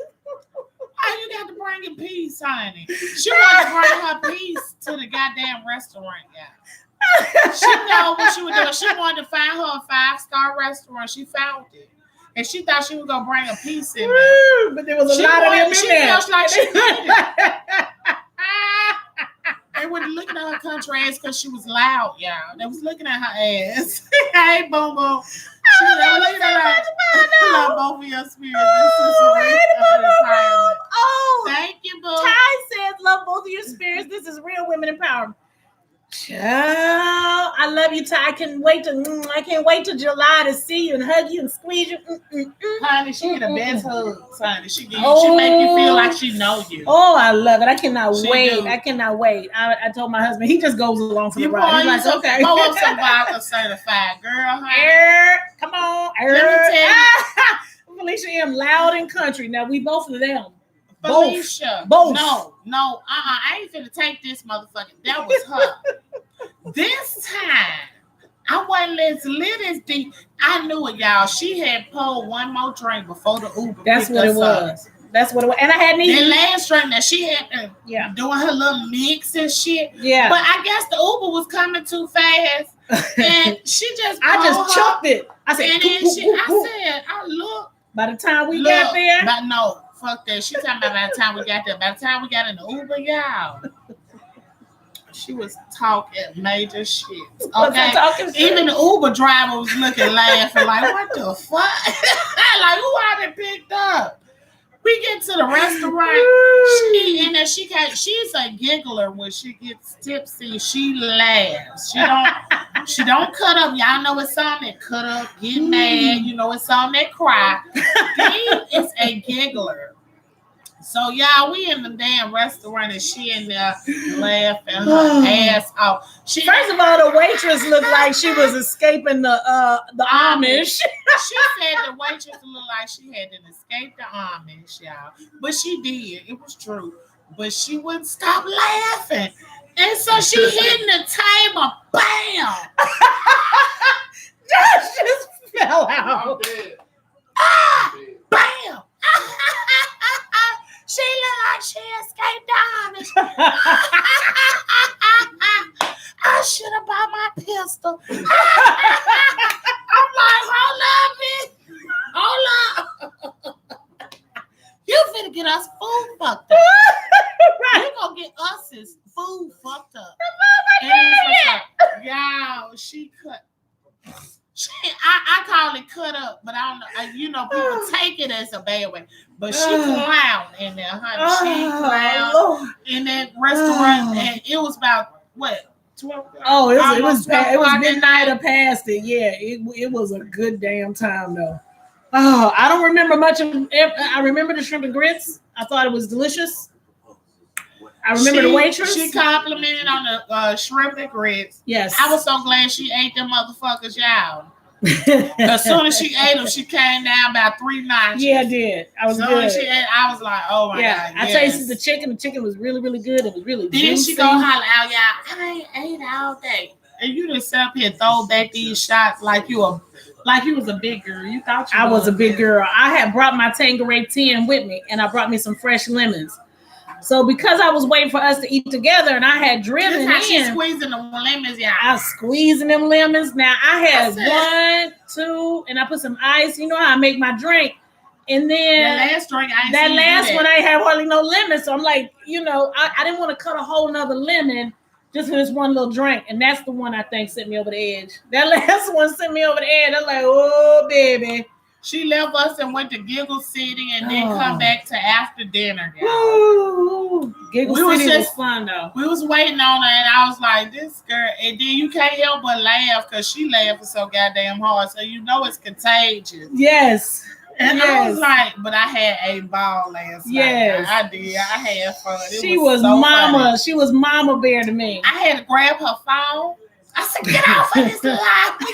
Why you got to bring in peace, honey? She wanted to bring her peace to the goddamn restaurant, y'all. She know what she was doing. She wanted to find her a 5-star restaurant. She found it. And she thought she was going to bring a piece in there.
But there was a lot of them in there.
She feels like she did it. They were looking at her country ass because she was loud, y'all. They was looking at her ass. Hey, boom, boom. She was looking at her. I love both of your spirits. This is a real empowerment.
Oh,
thank you, boo.
Ty says, love both of your spirits. This is real women empowerment. Child, I love you, Ty. I can't wait till July to see you and hug you and squeeze you.
Honey, she get the best hugs, honey. She make you feel like she know you.
Oh, I love it. I cannot wait. I cannot wait. I told my husband, he just goes along for the ride. He's like, okay.
Go up some vodka certified, girl, honey.
Come on.
Let me tell you.
Felicia M, loud and country. Now, we both of them.
Felicia.
Both.
No. I ain't finna take this motherfucker. That was her. This time, I wasn't as lit as the. I knew it, y'all. She had pulled one more drink before the Uber.
That's what it was. That's what it was. And I hadn't even.
The last drink that she had doing her little mix and shit.
Yeah.
But I guess the Uber was coming too fast. And she just
chucked it. I said,
I looked.
By the time we got there.
But no. Fuck that. She talking about by the time we got there. By the time we got in the Uber, y'all. She was talking major shit. Okay. Even the Uber driver was looking, laughing, like, what the fuck? Like, who I done picked up? We get to the restaurant. She's a giggler when she gets tipsy. She laughs. She don't cut up. Y'all know it's on that cut up, get mad. You know it's on that cry. She is a giggler. So y'all, we in the damn restaurant and she in there laughing her ass off.
First of all, the waitress looked like she was escaping the Amish.
She said the waitress looked like she had escaped the Amish, y'all. But she did. It was true. But she wouldn't stop laughing. And so she hitting the table. Bam!
Josh just fell out.
Bam! She looked like she escaped the Amish. I should have bought my pistol. I'm like, hold up, bitch. Hold up. You finna get us food fucked up. Right. You gonna get us as food fucked up. Y'all, she cut. I call it cut up, but I don't know. People take it as a bad way. But she clowned in there, honey. She clowned in that restaurant, and it was about what? 12.
Oh, it was midnight or past it. Yeah, it was a good damn time though. Oh, I don't remember much of it. I remember the shrimp and grits. I thought it was delicious. I remember the waitress.
She complimented on the shrimp and grits.
Yes.
I was so glad she ate them motherfuckers, y'all. As soon as she ate them, she came down about 3 notches.
Yeah, I did. I was good.
She ate, I was like, oh my God.
I tasted the chicken. The chicken was really, really good. It was really juicy.
Then she go holler out, y'all, I ain't ate all day. And you just sit up here and throw back these shots like you was a big girl. You thought I
was a big girl. I had brought my Tanqueray 10 with me, and I brought me some fresh lemons. So because I was waiting for us to eat together and I had driven in.
She's squeezing the lemons, y'all.
I was squeezing them lemons. Now I had 1, 2, and I put some ice. You know how I make my drink. And then
that last drink,
one, I ain't had hardly no lemon. So I'm like, I didn't want to cut a whole nother lemon just for this one little drink. And that's the one I think sent me over the edge. That last one sent me over the edge. I'm like, oh, baby.
She left us and went to Giggle City and then come back to after dinner.
Giggle City was fun though.
We was waiting on her and I was like, this girl, and then you can't help but laugh because she laughing so goddamn hard. So you know it's contagious.
Yes.
And I was like, but I had a ball last night.
Yes.
I did. I had fun.
She was so mama. Funny. She was mama bear to me.
I had to grab her phone. I said, get off of this live.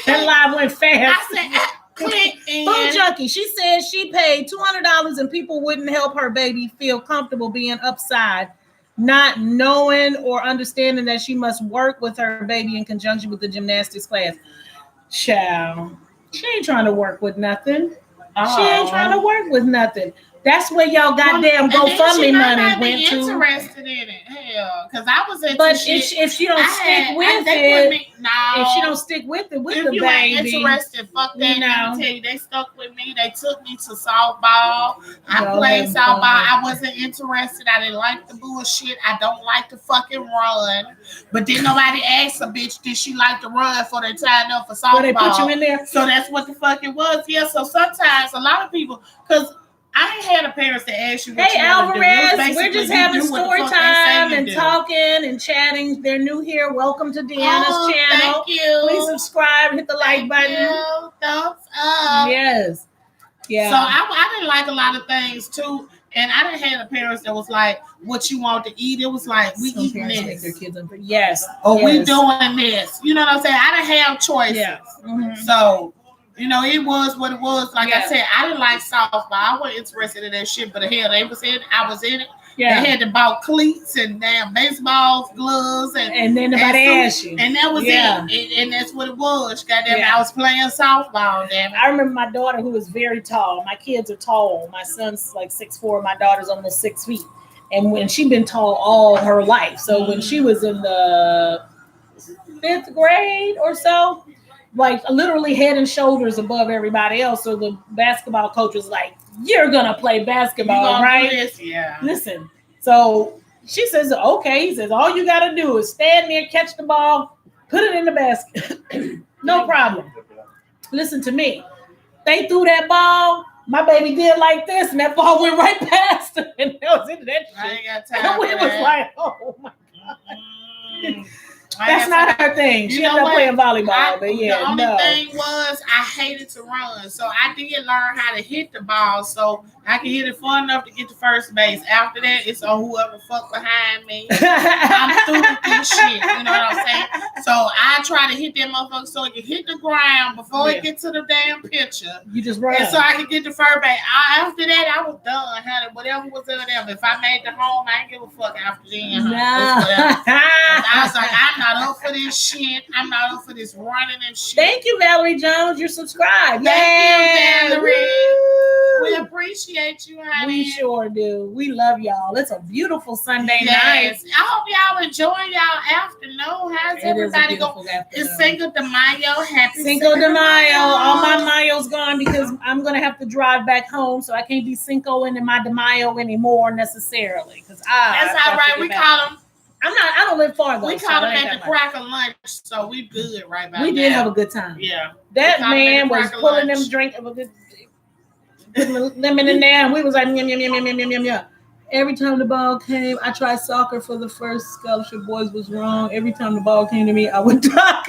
That live went fast.
I said, Click in.
Food junkie. She said she paid $200 and people wouldn't help her baby feel comfortable being upside, not knowing or understanding that she must work with her baby in conjunction with the gymnastics class. Child, she ain't trying to work with nothing. She ain't trying to work with nothing. That's where y'all goddamn GoFundMe money went to.
Interested in it, hell, because I was into
but
shit.
if she don't stick with it, if she don't stick with it, with the baby,
ain't interested, fuck that. Let me tell you, they stuck with me. They took me to softball. I played softball. I wasn't interested. I didn't like the bullshit. I don't like to fucking run. But then nobody asked a bitch, did she like to run for they tied up for softball? So
they put you in there.
So that's what the fuck it was. Yeah. So sometimes a lot of people, because I ain't had a parents to ask you what you
Alvarez, we're just having story time and talking and chatting. They're new here. Welcome to Deanna's channel.
Thank you.
Please subscribe, hit the like button.
Thumbs up.
Yes. Yeah.
So I didn't like a lot of things too. And I didn't have a parents that was like, what you want to eat? It was like, we eating this.
Their kids yes.
Or we doing this. You know what I'm saying? I didn't have choices. Yeah. Mm-hmm. So, you know, it was what it was. Like I said, I didn't like softball. I wasn't interested in that shit. But hell, they was in it. I was in it. Yeah. They had to buy cleats and damn baseball gloves. And then nobody asked you. And that was it. And that's what it was. Goddamn, I was playing softball, damn it.
I remember my daughter who was very tall. My kids are tall. My son's like 6'4". My daughter's almost 6 feet. And when she'd been tall all her life. So when she was in the 5th grade or so, like literally head and shoulders above everybody else. So the basketball coach was like, you're going to play basketball, right?
Yeah.
Listen. So she says, okay. He says, all you got to do is stand there, catch the ball, put it in the basket. No problem. Listen to me. They threw that ball. My baby did like this, and that ball went right past her. And that was into that shit.
I ain't got time
and we was like, oh, my God. That's not her thing. She ended up playing volleyball, but yeah,
the only thing was I hated to run, so I did learn how to hit the ball, so I can hit it far enough to get to first base. After that, it's on whoever fuck behind me. I'm through with this shit. You know what I'm saying? So I try to hit that motherfucker so it can hit the ground before it gets to the damn pitcher.
You just run,
and so I can get to first base. After that, I was done. Honey, whatever was in there. If I made the home, I ain't give a fuck after then. I was like, I'm not up for this shit. I'm not up for this running and shit.
Thank you, Valerie Jones. You're subscribed.
Thank you, Valerie. We appreciate you, honey.
We sure do. We love y'all. It's a beautiful Sunday night.
I hope y'all enjoy y'all afternoon. How's everybody going? It's Cinco de Mayo. Happy
Cinco de Mayo. All my Mayo's gone because I'm going to have to drive back home, so I can't be Cincoing in my de Mayo anymore necessarily. That's
all right. We call them.
I don't live far though.
We caught him at the crack of lunch, so we good right now.
We did have a good time.
Yeah.
That man was pulling them drinks, putting the lemon in there, and we was like, yum, yum, yum, yum, yum, yum, yum. Every time the ball came, I tried soccer for the first scholarship. Boys was wrong. Every time the ball came to me, I would duck.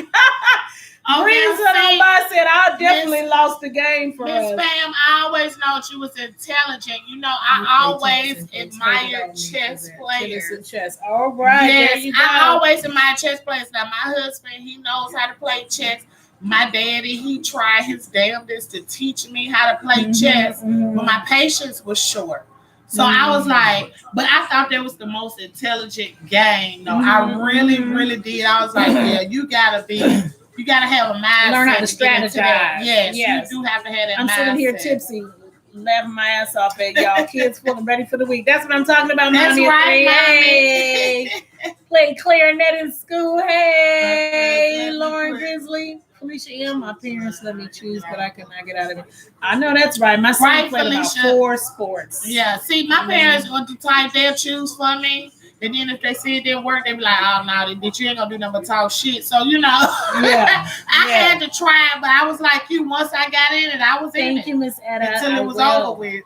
Reason on my said I definitely lost the game for us.
Miss Pam, I always know you was intelligent. You know, I always admired chess players.
Chess. All right.
Yes,
there you go.
I always admire chess players. Now, my husband, he knows how to play chess. My daddy, he tried his damnedest to teach me how to play chess, but my patience was short. So I was like, but I thought that was the most intelligent game. No, I really, really did. I was like, yeah, you gotta have a mindset.
Learn how to strategize.
Yes, you do have to have that mindset.
I'm sitting here tipsy, laughing my ass off at y'all kids feeling ready for the week. That's what I'm talking about,
That's
Mommy.
Right,
Mommy. Playing clarinet in school. Hey, Lauren Grizzly. Felicia M. My parents let me choose, but I could not get out of it. I know that's right. My son played about 4 sports.
Yeah, see, my parents were the type they'll choose for me. And then if they see it didn't work, they be like, oh, no, bitch, you ain't going to do nothing but talk shit. So, you know, I had to try it, but I was like you. Once I got in it, I was in it.
Thank you, Miss Etta.
Until it was over with.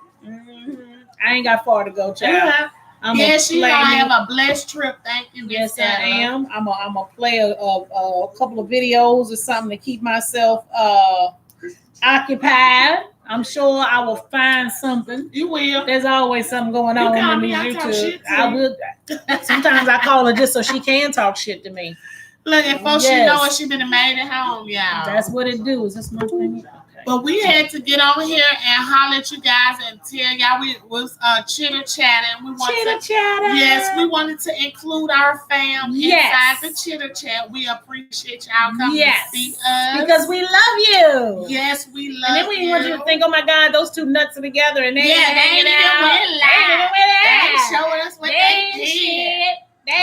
I ain't got far to go, child.
Yes, you know, I have a blessed trip. Thank you, Miss
Yes, I am. I'm gonna play a couple of videos or something to keep myself occupied. I'm sure I will find something.
You will.
There's always something going on on YouTube. I will. Sometimes I call her just so she can talk shit to me.
Look, if folks she know it, she been made at home, y'all.
That's what it do. Is this my thing?
But we had to get on here and holler at you guys and tell y'all we was chitter chatting. Yes, we wanted to include our fam inside the chitter chat. We appreciate y'all coming to see us
because we love you.
Yes, we love you.
And then we want you to think, oh my God, those two nuts are together and they
ain't showing us what they did. So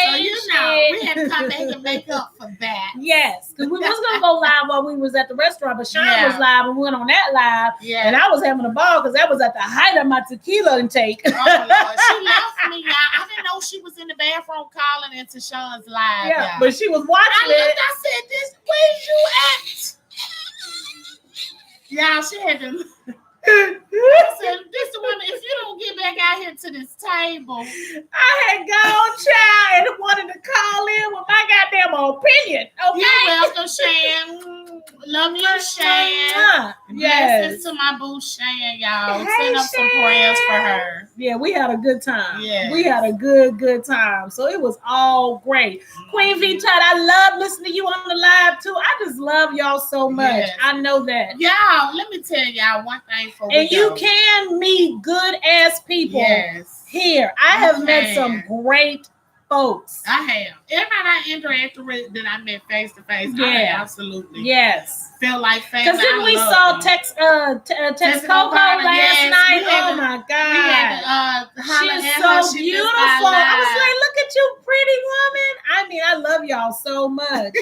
we had to come back and make up for that.
Yes, because we was gonna go live while we was at the restaurant, but Sean was live and we went on that live. Yeah, and I was having a ball because that was at the height of my tequila intake.
Oh Lord, she left me, y'all. I didn't know she was in the bathroom calling into Sean's live.
Yeah, but she was watching it.
I said, "This, where's you at?" Y'all, she had to. I said, this the one, if you don't get back out here to this table.
I had gone, child, and wanted to call in with my goddamn opinion. Okay.
You're welcome, Shan. Love you, Shan. Blessings to my boo, Shan, y'all. Send up some prayers for her.
Yeah, we had a good time. Yeah. We had a good time. So it was all great. Queen V Tut, I love listening to you on the live too. I just love y'all so much. Yes. I know that.
Y'all, let me tell y'all one thing.
And you can meet good ass people here. I have met some great folks.
I have. Everybody I interacted with that I met face to face. Yeah, absolutely.
Yes.
Feel like family.
Because then we saw Tex Coco last night. Oh my God. She's so beautiful. I was like, look at you, pretty woman. I mean, I love y'all so much.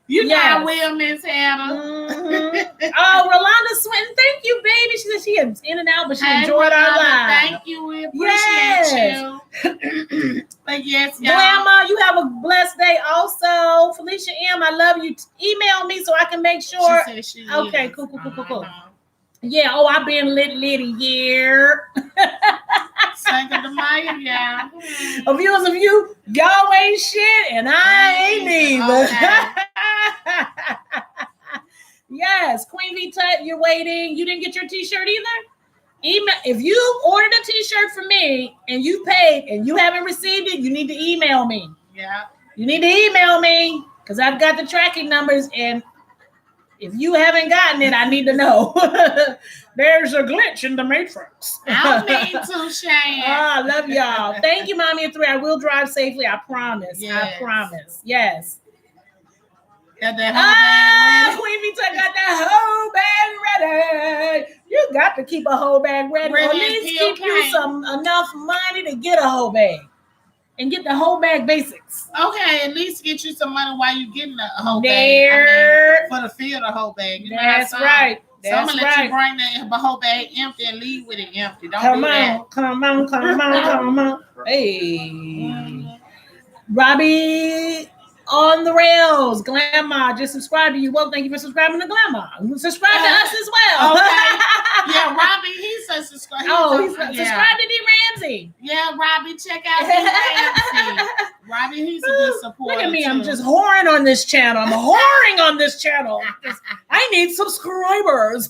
You know I will, Miss Hannah.
Oh, Rolanda Swinton, thank you, baby. She said she is in and out, but she enjoyed our live.
Thank you. We appreciate you. But yes, y'all.
Grandma, you have a blessed day also. Felicia M, I love you. Email me so I can make sure.
She said she
okay, cool. Yeah, I've been lit a year.
Cinco de Mayo, yeah.
Viewers of you, y'all ain't shit, and I ain't either. Okay. Yes, Queen V Tut, you're waiting. You didn't get your t-shirt either? Email. If you ordered a t-shirt from me and you paid and you haven't received it, you need to email me.
Yeah.
You need to email me because I've got the tracking numbers, and if you haven't gotten it, I need to know. There's a glitch in the matrix.
I mean to, Shane.
I love y'all. Thank you, Mommy of 3. I will drive safely. I promise. Yes. I promise. Yes.
Got that whole bag ready.
Queen Vita got that whole bag ready. You got to keep a whole bag ready. Or at least keep you enough money to get a whole bag. And get the whole bag basics.
Okay, at least get you some money while you getting the whole bag. For the feel the whole bag. You
That's right.
So I'm gonna let you bring the whole bag empty and leave with it empty. Don't do that.
Come on. Hey. Robbie on the rails. Grandma just subscribed to you. Well, thank you for subscribing to Grandma. Subscribe to us as well.
Okay. Yeah, Robbie, he's a subscriber.
Subscribe to D. Ramsey.
Yeah, Robbie, check out D. Ramsey. Robbie, he's a good supporter.
Look at me,
too.
I'm just whoring on this channel. I need subscribers.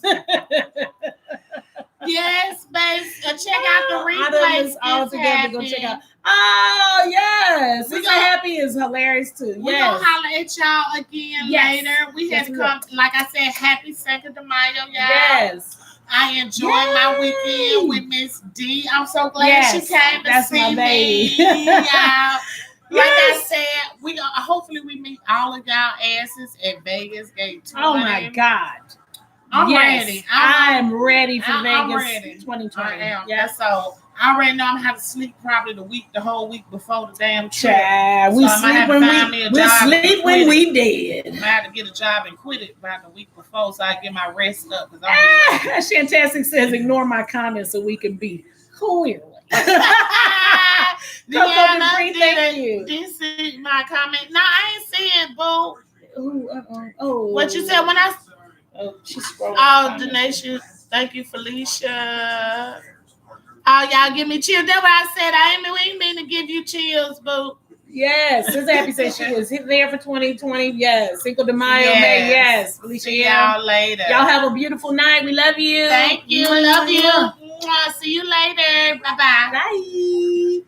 Yes, babe. Check out the replays.
All together, go check out. Oh, yes. Sister Happy is hilarious, too.
We're going to holler at y'all again later. We had to come, like I said, happy Cinco de Mayo, y'all.
Yes.
I enjoyed my weekend with Miss D. I'm so glad she came to see me. Y'all. Like I said, we hopefully we meet all of y'all asses at Vegas Gate 20.
Oh, my God.
I'm ready.
I'm ready for Vegas
ready.
2020.
I am. Yeah, so I already know I'm gonna have to sleep probably the whole week before the damn trip.
Child, we sleep when we dead.
I have to get a job and quit it about the week before so I get my rest up.
Shantastic says, ignore my comments so we can be clearly.
Didn't see my comment. No, I ain't see it, boo. What you said when I?
Oh, she's scrolling.
Oh, donation. Thank you, Felicia. Oh, y'all give me chills. That's what I said. We ain't mean to give you chills, boo.
Yes. Sister Happy says she is there for 2020. Yes. Cinco de Mayo. Yes. Felicia.
See y'all later.
Y'all have a beautiful night. We love you.
Thank you. Love you. See you later. Bye-bye.
Bye.